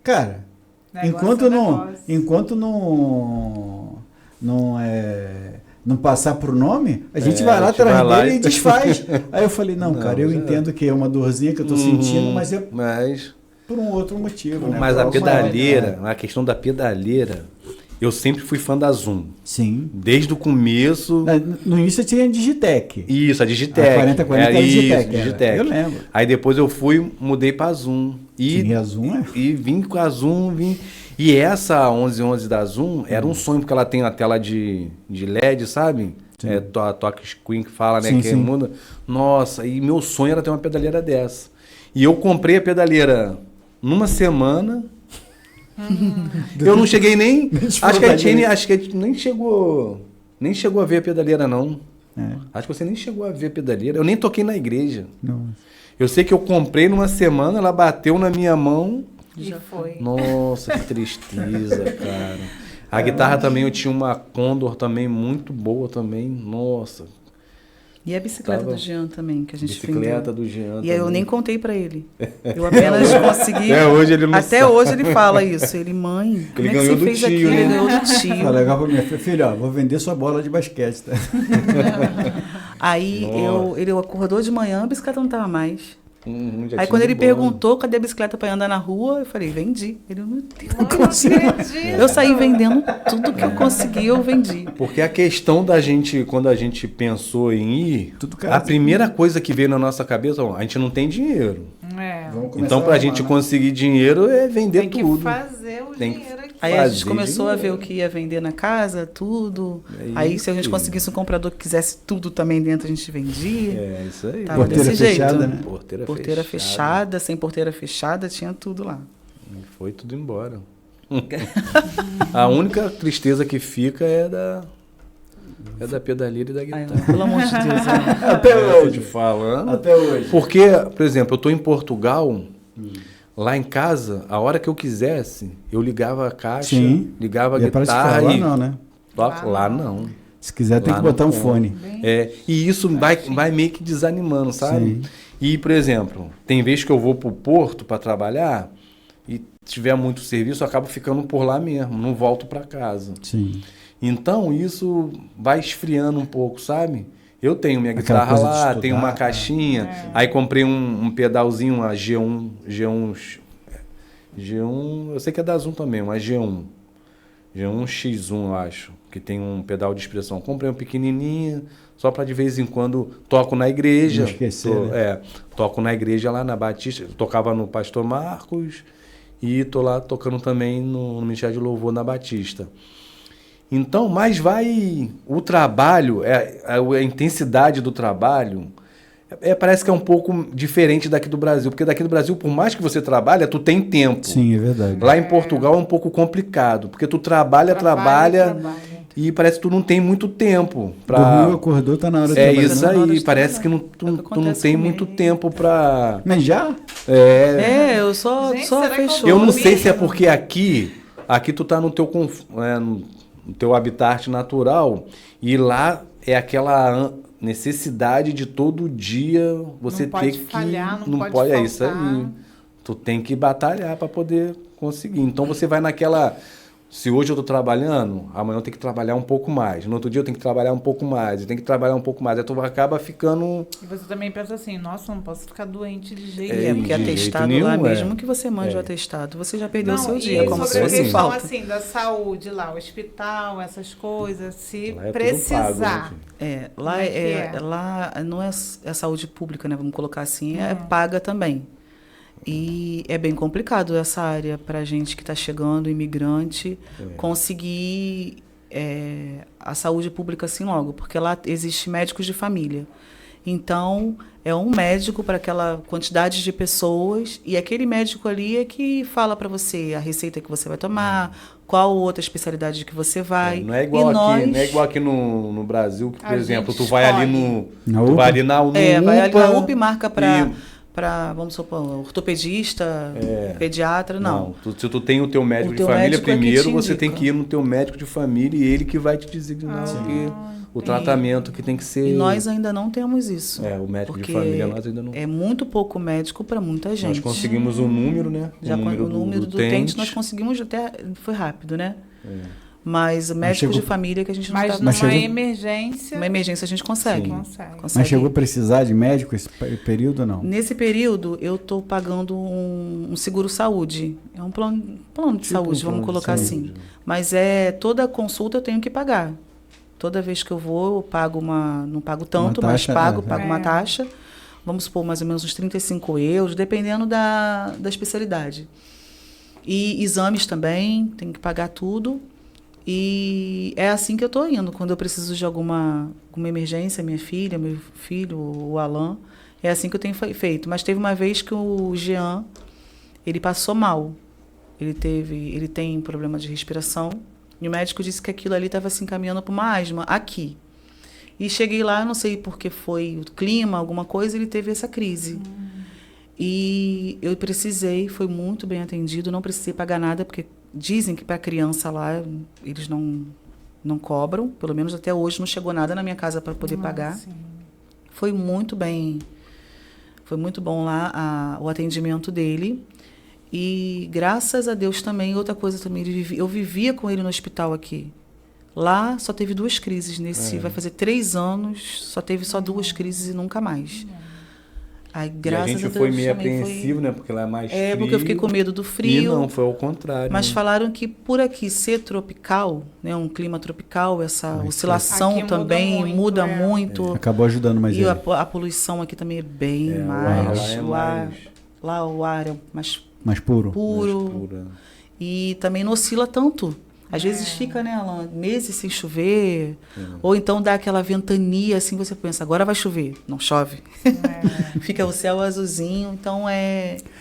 cara, enquanto não passar pro nome, a gente vai lá atrás dele e desfaz. Aí eu falei, não, cara, eu entendo que é uma dorzinha que eu tô sentindo, mas por um outro motivo, né? Mas a pedaleira, a questão da pedaleira, eu sempre fui fã da Zoom. Sim. Desde o começo. No início eu tinha a Digitec. Isso, a Digitec. A 4040 era Digitec. Eu lembro. Aí depois eu mudei pra Zoom. E a Zoom E vim com a Zoom, E essa 1111 da Zoom era um sonho, porque ela tem a tela de LED, sabe? A Touch Screen que fala, né? Que muda. Nossa, e meu sonho era ter uma pedaleira dessa. E eu comprei a pedaleira numa semana. Eu não cheguei nem. Acho que a gente nem chegou a ver a pedaleira, não. Acho que você nem chegou a ver a pedaleira. Eu nem toquei na igreja. Não. Eu sei que eu comprei numa semana, ela bateu na minha mão. Já foi. Nossa, que tristeza, cara. A guitarra também, eu tinha uma Condor também, muito boa também. Nossa. E a bicicleta do Jean também, que a gente bicicleta do Jean. E aí eu nem contei pra ele. Eu apenas consegui. Hoje ele não Até hoje ele fala isso. Ele, mãe, como ele é que você fez aquilo? Né? Ele ganhou do tio. Tá legal pra minha filha, ó, vou vender sua bola de basquete, tá? Aí ele acordou de manhã, a bicicleta não tava mais. Aí quando ele perguntou cadê a bicicleta para andar na rua, eu falei, vendi. Ele, meu Deus, não consegui. Eu saí vendendo tudo que eu consegui, eu vendi. Porque a questão da gente, quando a gente pensou em ir, a primeira coisa que veio na nossa cabeça, a gente não tem dinheiro. Então, para a gente conseguir dinheiro, é vender tudo. Tem que fazer o dinheiro aqui. Aí a gente começou a ver o que ia vender na casa, tudo. Aí se a gente conseguisse um comprador que quisesse tudo também dentro, a gente vendia. É, isso aí. Tava desse jeito. Fechada, né? Porteira fechada, sem porteira fechada, tinha tudo lá. E foi tudo embora. A única tristeza que fica é da pedaleira e da guitarra. Pelo amor de Deus. Até hoje. Falando. Até hoje. Porque, por exemplo, eu estou em Portugal, lá em casa, a hora que eu quisesse, eu ligava a caixa, ligava a guitarra lá não, né? Lá não. Se quiser tem que botar um fone. E isso vai meio que desanimando, sabe? Sim. E, por exemplo, tem vezes que eu vou pro Porto para trabalhar e tiver muito serviço, eu acabo ficando por lá mesmo, não volto para casa. Sim. Então, isso vai esfriando um pouco, sabe? Eu tenho minha guitarra lá, tenho uma caixinha, aí comprei um pedalzinho, uma G1, eu sei que é da Zoom também, uma G1 X1, eu acho, que tem um pedal de expressão. Comprei um pequenininho, só para de vez em quando toco na igreja. Não esquecer, né? Toco na igreja lá na Batista, tocava no Pastor Marcos e tô lá tocando também no Ministério de Louvor na Batista. Então, mas o trabalho, a intensidade do trabalho, parece que é um pouco diferente daqui do Brasil, porque daqui do Brasil, por mais que você trabalhe, tu tem tempo. Sim, é verdade. Lá em Portugal é um pouco complicado, porque tu trabalha. E parece que tu não tem muito tempo pra... Dormiu, acordou, tá na hora de trabalhar. É isso aí, parece que tu não tem muito tempo pra... Mas já? Eu só fechou. Eu não sei se é porque aqui tu tá no teu habitat natural, e lá é aquela necessidade de todo dia você ter que... Falhar, não pode faltar. É isso aí. Tu tem que batalhar para poder conseguir. Então você vai naquela... Se hoje eu estou trabalhando, amanhã eu tenho que trabalhar um pouco mais. No outro dia eu tenho que trabalhar um pouco mais. Eu tenho que trabalhar um pouco mais. Aí tu acaba ficando... E você também pensa assim, nossa, não posso ficar doente de jeito nenhum. Porque atestado nenhum, lá, mesmo que você mande o atestado, você já perdeu o seu dia. Como se fosse falta. Assim, da saúde lá, o hospital, essas coisas, se precisar. Lá não é saúde pública, né? Vamos colocar assim, é paga também. E é bem complicado essa área para a gente que está chegando, imigrante, conseguir a saúde pública assim logo, porque lá existe médicos de família. Então, é um médico para aquela quantidade de pessoas, e aquele médico ali é que fala para você a receita que você vai tomar, qual outra especialidade que você vai. Não é igual aqui no Brasil, que, por exemplo, tu vai ali no... vai ali na UPA, marca para para, vamos supor, ortopedista, pediatra, não. Se tu tem o teu médico de família primeiro, você tem que ir no teu médico de família e ele que vai te designar o tratamento que tem que ser... E nós ainda não temos isso. O médico de família nós ainda não... É muito pouco médico para muita gente. Nós conseguimos o número, né? O número do utente nós conseguimos até... Foi rápido, né? Mas médico de família que a gente não está... Mas numa emergência... Uma emergência a gente consegue. Mas chegou a precisar de médico esse período ou não? Nesse período, eu estou pagando um seguro-saúde. É um plano de saúde, vamos colocar assim. Mas toda consulta eu tenho que pagar. Toda vez que eu vou, eu pago não pago tanto, taxa, mas pago uma taxa. Vamos supor, mais ou menos uns 35 euros, dependendo da especialidade. E exames também, tenho que pagar tudo. E é assim que eu estou indo. Quando eu preciso de alguma emergência, minha filha, meu filho, o Alan, é assim que eu tenho feito. Mas teve uma vez que o Jean, ele passou mal. Ele tem problema de respiração. E o médico disse que aquilo ali estava se encaminhando para uma asma, aqui. E cheguei lá, não sei porque foi o clima, alguma coisa, ele teve essa crise. E eu fui muito bem atendido, não precisei pagar nada, porque dizem que para criança lá, eles não cobram, pelo menos até hoje não chegou nada na minha casa para poder pagar. Sim. Foi muito bom lá o atendimento dele. E graças a Deus também, outra coisa também, eu vivia com ele no hospital aqui. Lá só teve 2 crises, vai fazer 3 anos, só teve 2 crises e nunca mais. Aí, graças a gente foi meio apreensivo, né? Porque lá é mais frio. Porque eu fiquei com medo do frio. E não, foi ao contrário. Mas falaram que por aqui ser tropical, né? Um clima tropical, essa oscilação aqui também muda muito. Acabou ajudando mais ele. E a poluição aqui também é bem mais. Lá o ar é mais puro. E também não oscila tanto. Às vezes fica, né, Alan, meses sem chover. Ou então dá aquela ventania, assim, você pensa, agora vai chover. Não chove. Fica o céu azulzinho. Então,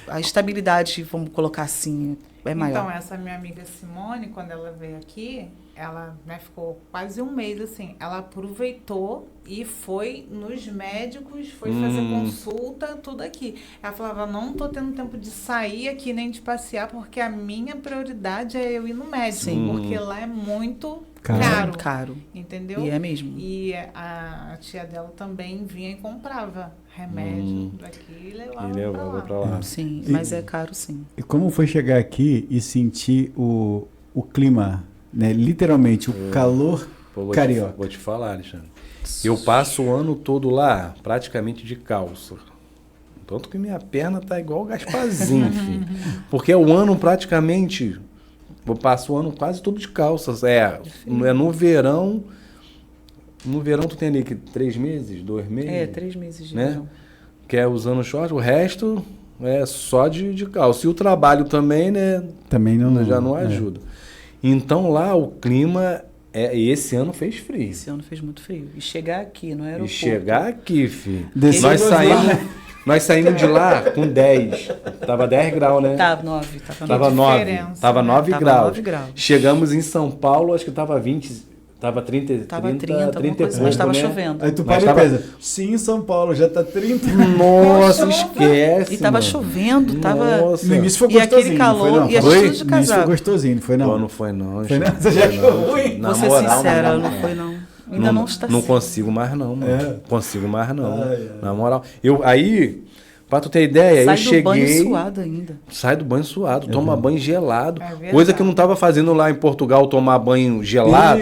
a estabilidade, vamos colocar assim, é maior. Então, essa minha amiga Simone, quando ela veio aqui, ela ficou quase um mês, assim. Ela aproveitou e foi nos médicos, foi fazer consulta, tudo aqui. Ela falava, não tô tendo tempo de sair aqui, nem de passear, porque a minha prioridade é eu ir no médico. Sim. Porque lá é muito caro. Entendeu? E é mesmo. E a tia dela também vinha e comprava remédio daqui e levava pra lá. Sim, mas é caro, sim. E como foi chegar aqui e sentir o clima, né? Literalmente, o calor carioca? Vou te falar, Alexandre. Eu passo o ano todo lá, praticamente de calça. Tanto que minha perna tá igual o Gasparzinho, filho. Porque é o ano praticamente... Eu passo o ano quase todo de calças. No verão... No verão tu tem ali que 3 meses, 2 meses? 3 meses de né? verão. Que é usando short, o resto é só de calça. E o trabalho também, né? Também já não ajuda. Então lá o clima... esse ano fez frio. Esse ano fez muito frio. E chegar aqui, não era E chegar aqui, filho. Nós saímos de lá com 10. Tava 10 graus, né? Tava 9. Tava 9 graus. 9 graus. Chegamos em São Paulo, acho que tava 20... Tava 30, tava 30 e pouco, mas estava chovendo. Aí tu para e pensa, sim, em São Paulo já tá 30. Nossa, esquece. E tava chovendo, tava... Nossa. No início foi gostosinho, aquele calor, não foi, não? E a tudo de casaco. No início foi gostosinho, não foi não? Não foi não. Foi não? Você já achou ruim? Vou ser sincera, não foi não. Ainda não está Não consigo mais não, mano. Consigo mais não. Na moral. Pra tu ter ideia, eu cheguei... Sai do banho suado ainda. Sai do banho suado, toma banho gelado. Coisa que eu não tava fazendo lá em Portugal, tomar banho gelado.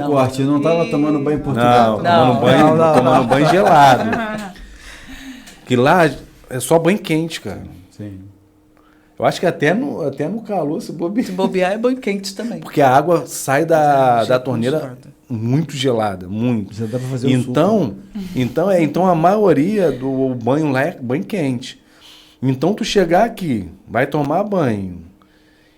Corte, não tava tomando banho em Portugal. Tomando banho gelado. Que lá é só banho quente, cara. Sim. Eu acho que até no calor, se bobear é banho quente também. Porque a água sai da torneira muito gelada, muito. Já dá pra fazer Então a maioria do banho lá é banho quente. Então tu chegar aqui, vai tomar banho,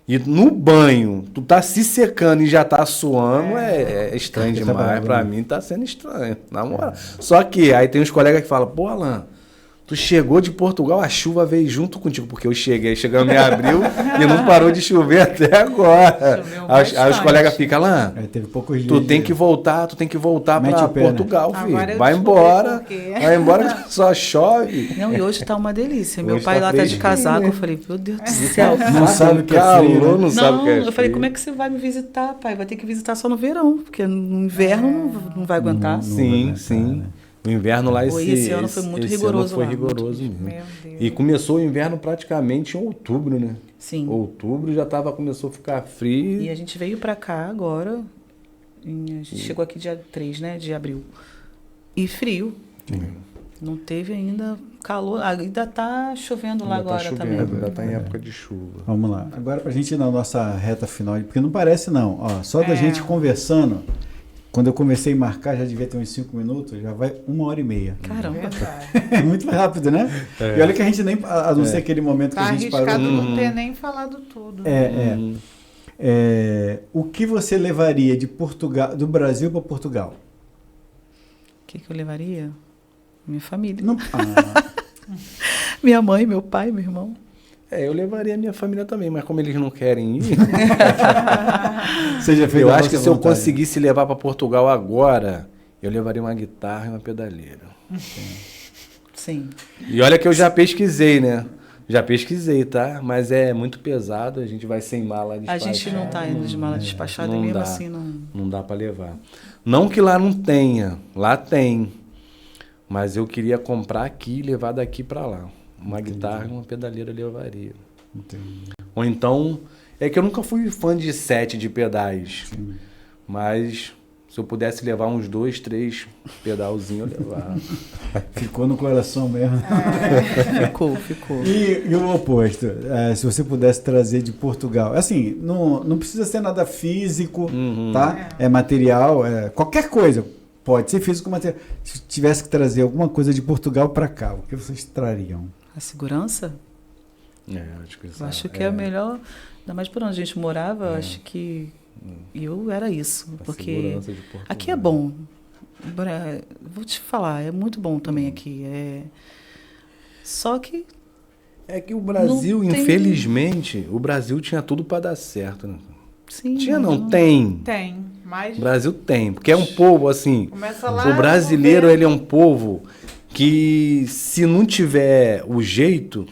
e no banho tu tá se secando e já tá suando, é estranho demais. Pra mim tá sendo estranho, na moral. Só que aí tem uns colegas que falam, pô, Alan, Tu chegou de Portugal, a chuva veio junto contigo, porque eu cheguei, chegamos em abril e não parou de chover até agora. Aí os colegas ficam lá, Teve poucos dias. tu tem que voltar Mete pra o pé, né? Portugal, filho. Agora eu Vai descobri embora, por quê. vai embora que só chove. Não, e hoje tá uma delícia. Meu Hoje pai tá lá tá de fresquinho, casaco. né? Eu falei, meu Deus do céu. Não sabe o que é calor, frio, né? não sabe o que é Eu falei, frio. como é que você vai me visitar, pai? Vai ter que visitar só no verão, porque no inverno não vai aguentar. Sim, sim. O inverno lá Esse ano foi muito rigoroso foi lá, rigoroso mesmo. Meu Deus. E começou o inverno praticamente em outubro, né? Sim. Outubro começou a ficar frio. E a gente veio pra cá agora. A gente chegou aqui dia 3, né? De abril. E frio. Não teve ainda calor. Ainda tá chovendo lá Ainda tá agora chovendo, também. ainda tá em época de chuva. Vamos lá. Agora, pra gente ir na nossa reta final, porque não parece não. Ó, só da gente conversando, quando eu comecei a marcar, já devia ter uns 5 minutos, já vai 1h30. Caramba. Verdade. É muito rápido, né? E olha que a gente nem, a não ser aquele momento Tá que a gente arriscado parou. não ter nem falado tudo. O que você levaria de Portugal, do Brasil para Portugal? O que eu levaria? Minha família. Não, Minha mãe, meu pai, meu irmão. Eu levaria a minha família também, mas como eles não querem ir, seja feito eu a acho que vossa se eu vontade. conseguisse levar para Portugal agora, eu levaria uma guitarra e uma pedaleira. Sim. E olha que eu já pesquisei, né? Já pesquisei, tá? Mas é muito pesado, a gente vai sem mala A despachada. gente não tá indo de mala despachada não e mesmo dá. assim não. Não dá para levar. Não que lá não tenha, lá tem. Mas eu queria comprar aqui e levar daqui para lá. Uma guitarra e uma pedaleira eu levaria. Entendi. Ou então, é que eu nunca fui fã de set de pedais. Sim. Mas se eu pudesse levar uns 2, 3 pedalzinhos, eu levava. Ficou no coração mesmo. Ficou. E o oposto, se você pudesse trazer de Portugal, assim, não precisa ser nada físico, tá? É material, qualquer coisa, pode ser físico ou material. Se tivesse que trazer alguma coisa de Portugal para cá, o que vocês trariam? A segurança? Acho Eu acho que é o melhor. Ainda mais por onde a gente morava, eu acho que eu era isso. Porque aqui é bom. Vou te falar, é muito bom também aqui. Só que. É que o Brasil, Não tem- infelizmente, o Brasil tinha tudo para dar certo. Né? Sim. Tinha não, tem. Tem, mas O Brasil tem, porque é um povo assim. começa lá O brasileiro, no ele é um povo que se não tiver o jeito,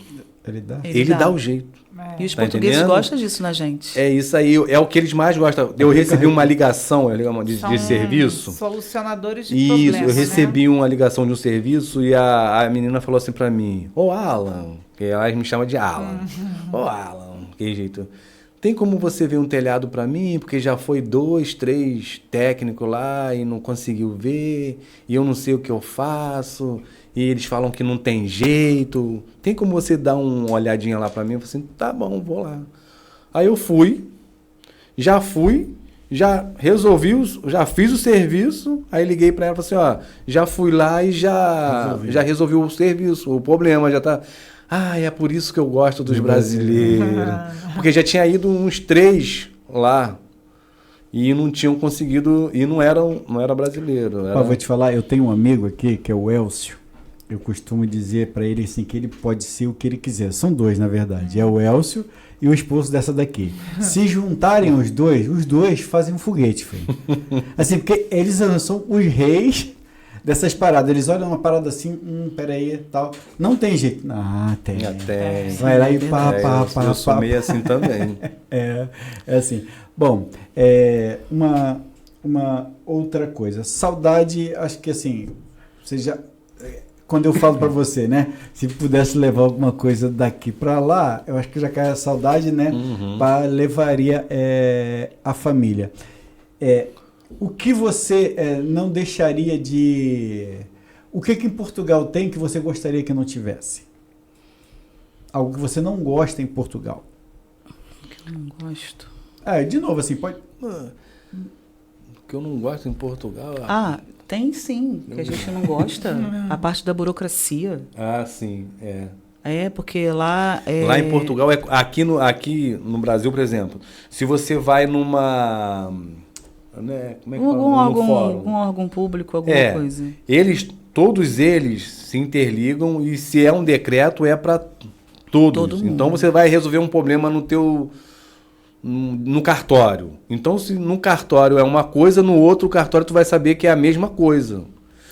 Ele dá? ele dá o jeito. E os Tá portugueses entendendo? gostam disso na gente. É isso aí, é o que eles mais gostam. Eu recebi uma ligação de serviço. Solucionadores de Isso, problemas, eu recebi uma ligação de um serviço e a menina falou assim pra mim: Ô Alan, que ela me chama de Alan. Ô Alan, que jeito. Tem como você ver um telhado pra mim? Porque já foi 2, 3 técnicos lá e não conseguiu ver, e eu não sei o que eu faço, e eles falam que não tem jeito. Tem como você dar uma olhadinha lá pra mim? Eu falei assim, tá bom, vou lá. Aí eu fui, já resolvi, já fiz o serviço, aí liguei pra ela e falei assim, ó, já fui lá e já resolvi o serviço, o problema já tá... é por isso que eu gosto dos brasileiros. Porque já tinha ido uns 3 lá e não tinham conseguido, e não era brasileiro. Era... Vou te falar, eu tenho um amigo aqui, que é o Elcio. Eu costumo dizer para ele assim que ele pode ser o que ele quiser. São 2, na verdade. É o Elcio e o esposo dessa daqui. Se juntarem os dois fazem um foguete, filho. Assim, porque eles são os reis dessas paradas. Eles olham uma parada assim, peraí, tal. Não tem jeito. Tem. Tem. Vai lá e pá. Eu sou meio assim também. É assim. Bom, uma outra coisa. Saudade, acho que assim, você já... Quando eu falo para você, né? Se pudesse levar alguma coisa daqui para lá, eu acho que já cai a saudade, né? Levaria a família. O que você não deixaria de... O que em Portugal tem que você gostaria que não tivesse? Algo que você não gosta em Portugal. Que eu não gosto. De novo, assim, pode... O que eu não gosto em Portugal... Tem sim, que a gente não gosta. A parte da burocracia. Sim, Porque lá... Lá em Portugal, aqui no Brasil, por exemplo, se você vai numa... Né, como é que fala? Algum órgão público, alguma coisa. Eles todos eles se interligam e se é um decreto é para todos. Todo mundo. Então você vai resolver um problema no cartório. Então se no cartório é uma coisa, no outro cartório tu vai saber que é a mesma coisa.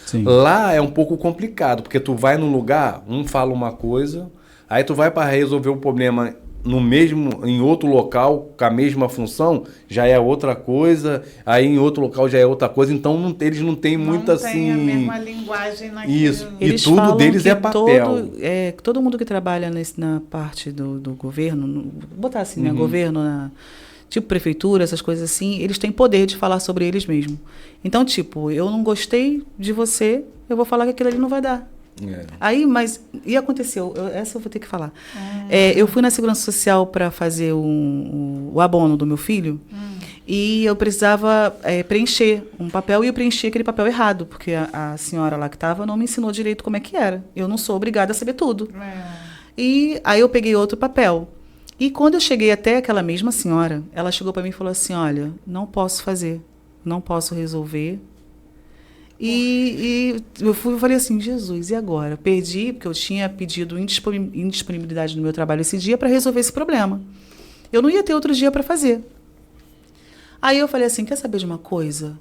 Sim. Lá é um pouco complicado, porque tu vai num lugar, um fala uma coisa, aí tu vai para resolver o problema em outro local, com a mesma função, já é outra coisa, aí em outro local já é outra coisa, então eles não têm muito não assim... tem a mesma linguagem naquele... Isso, Eles e tudo falam deles que é papel. Todo mundo que trabalha na parte do governo, vou botar assim, né, governo, tipo prefeitura, essas coisas assim, eles têm poder de falar sobre eles mesmos. Então, tipo, eu não gostei de você, eu vou falar que aquilo ali não vai dar. Aí, e aconteceu, essa eu vou ter que falar. Eu fui na Segurança Social para fazer o abono do meu filho e eu precisava preencher um papel e eu preenchi aquele papel errado, porque a senhora lá que estava não me ensinou direito como é que era. Eu não sou obrigada a saber tudo. E aí eu peguei outro papel. E quando eu cheguei até aquela mesma senhora, ela chegou para mim e falou assim, olha, não posso fazer, não posso resolver. E eu falei assim, Jesus, e agora? Perdi, porque eu tinha pedido indisponibilidade no meu trabalho esse dia para resolver esse problema. Eu não ia ter outro dia para fazer. Aí eu falei assim, quer saber de uma coisa?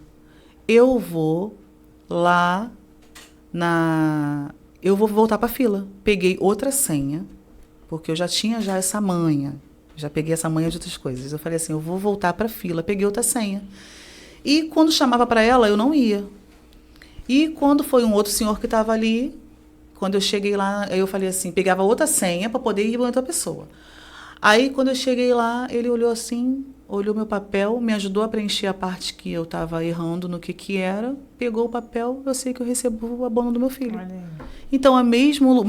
Eu vou lá eu vou voltar para a fila. Peguei outra senha, porque eu já tinha essa manha. Já peguei essa manha de outras coisas. Eu falei assim, eu vou voltar para a fila. Peguei outra senha. E quando chamava para ela, eu não ia. E quando foi um outro senhor que estava ali, quando eu cheguei lá, eu falei assim, pegava outra senha para poder ir para outra pessoa. Aí, quando eu cheguei lá, ele olhou assim, olhou meu papel, me ajudou a preencher a parte que eu estava errando no que era, pegou o papel, eu sei que eu recebo o abono do meu filho. Então, é mesmo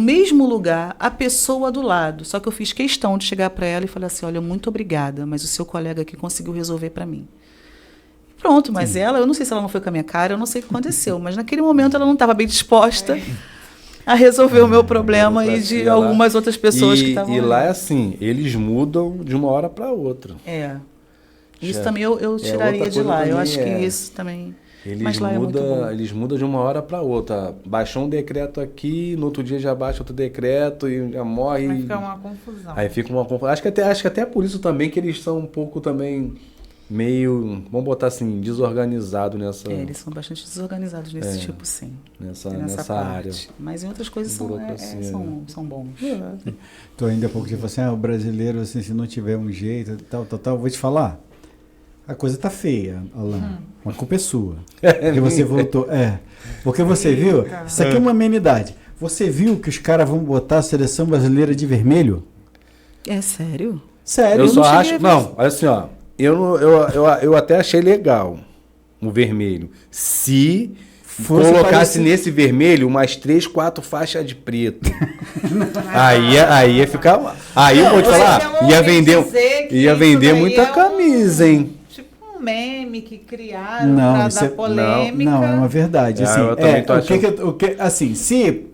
lugar, a pessoa do lado. Só que eu fiz questão de chegar para ela e falar assim, olha, muito obrigada, mas o seu colega aqui conseguiu resolver para mim. Pronto, mas eu não sei se ela não foi com a minha cara, eu não sei o que aconteceu, mas naquele momento ela não estava bem disposta a resolver o meu problema e de algumas outras pessoas que estavam lá. E lá é assim, eles mudam de uma hora para outra. Isso também eu tiraria de lá, eu acho que isso também... Mas lá é muito bom. Eles mudam de uma hora para outra. Baixou um decreto aqui, no outro dia já baixa outro decreto e já morre. Vai ficar uma confusão. Aí fica uma confusão. Acho que até por isso também que eles são um pouco também... meio, vamos botar assim, desorganizado nessa... eles são bastante desorganizados nesse tipo, sim. Nessa área. Mas em outras coisas são bons. Então, ainda há pouco você falou assim, o brasileiro, assim, se não tiver um jeito, tal, vou te falar, a coisa tá feia, Alan. A culpa é sua. Porque você voltou... Porque você viu, isso aqui é uma amenidade. Você viu que os caras vão botar a seleção brasileira de vermelho? É sério? Sério. Eu só acho... Não, olha assim, ó. Eu até achei legal o vermelho. Se colocasse nesse vermelho umas 3, 4 faixas de preto. aí ia ficar. Aí eu vou te falar, ia vender muita camisa, hein? Tipo um meme que criaram pra dar polêmica. Não, é uma verdade. Assim, eu também tô achando. Assim, se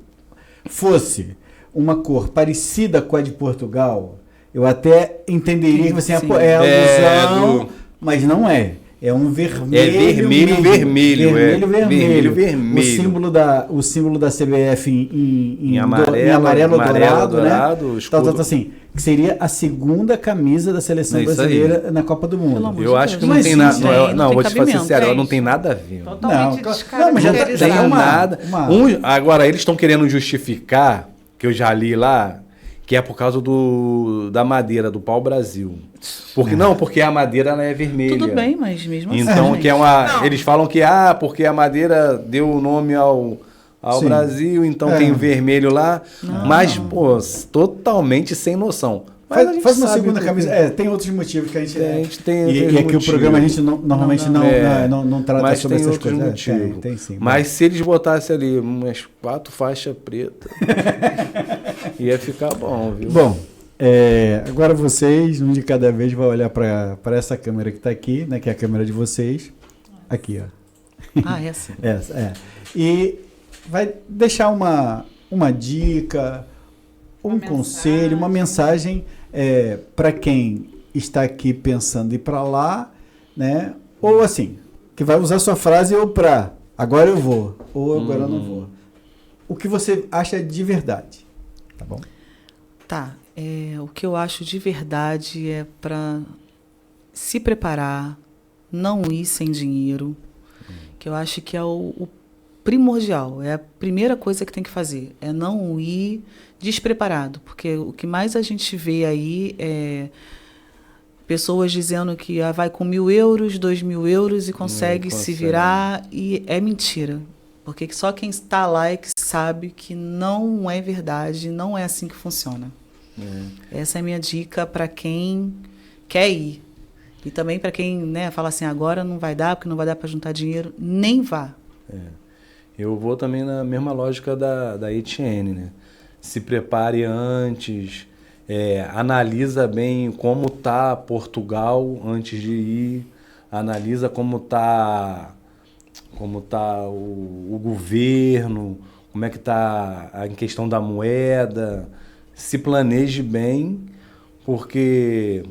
fosse uma cor parecida com a de Portugal, eu até entenderia que você é alusão, mas não é. É um vermelho. É vermelho. O símbolo da CBF em amarelo dourado, né? Escudo. Assim, que seria a segunda camisa da seleção brasileira na Copa do Mundo. Eu acho que não tem nada. Não, vou te falar sincero, ela não tem nada a ver. Totalmente mas já tem nada. Agora, eles estão querendo justificar, que eu já li lá, que é por causa da madeira, do pau-brasil. Porque a madeira ela é vermelha. Tudo bem, mas mesmo assim... Então, eles falam que porque a madeira deu o nome ao Brasil, então tem o vermelho lá. Mas, totalmente sem noção. Faz uma segunda camisa. Tem outros motivos que a gente tem. E aqui o programa a gente normalmente não trata sobre essas coisas. Tem sim. Mas se eles botassem ali umas 4 faixas pretas, ia ficar bom, viu? Bom, agora vocês, um de cada vez, vai olhar para essa câmera que está aqui, né, que é a câmera de vocês. Aqui, ó. Essa. Essa, E vai deixar uma dica, um conselho, uma mensagem para quem está aqui pensando em ir para lá, né? Ou assim, que vai usar sua frase ou para agora eu vou, ou agora eu não vou. o que você acha de verdade, tá bom? Tá. O que eu acho de verdade é para se preparar, não ir sem dinheiro, que eu acho que é o primordial, é a primeira coisa que tem que fazer, é não ir despreparado, porque o que mais a gente vê aí é pessoas dizendo que vai com 1.000 euros, 2.000 euros e consegue se virar, e é mentira. Porque só quem está lá é que sabe que não é verdade, não é assim que funciona. Essa é a minha dica para quem quer ir. E também para quem, né, fala assim, agora não vai dar, porque não vai dar para juntar dinheiro, nem vá. Eu vou também na mesma lógica da Etienne, né? Se prepare antes, analisa bem como está Portugal antes de ir, analisa como está o governo, como é que está a questão da moeda, se planeje bem, porque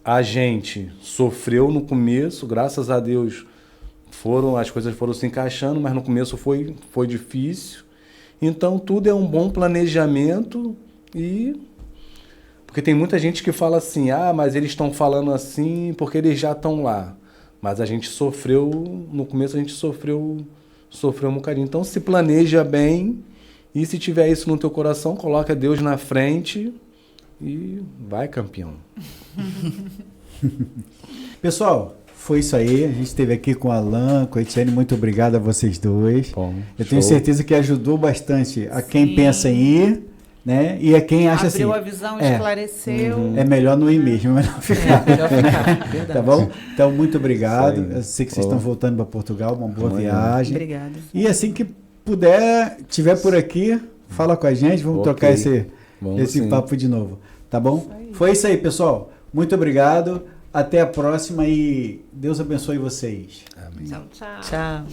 a gente sofreu no começo, graças a Deus as coisas foram se encaixando, mas no começo foi difícil. Então tudo é um bom planejamento porque tem muita gente que fala assim, mas eles estão falando assim porque eles já estão lá. Mas a gente sofreu, no começo a gente sofreu um bocadinho. Então se planeja bem e se tiver isso no teu coração, coloca Deus na frente e vai, campeão. Pessoal, foi isso aí. A gente esteve aqui com o Alan, com a Etienne. Muito obrigado a vocês dois. Bom, eu tenho certeza que ajudou bastante a quem pensa em ir, né? E a quem acha assim... Abriu a visão, esclareceu. É melhor não ir mesmo, é melhor ficar. Melhor ficar. Tá bom? Então, muito obrigado. Eu sei que vocês estão voltando para Portugal. Uma boa viagem. Obrigada. E assim que puder, tiver por aqui, fala com a gente. Vamos trocar esse papo de novo. Tá bom? Foi isso aí, pessoal. Muito obrigado. Até a próxima e Deus abençoe vocês. Amém. Tchau, tchau. Tchau.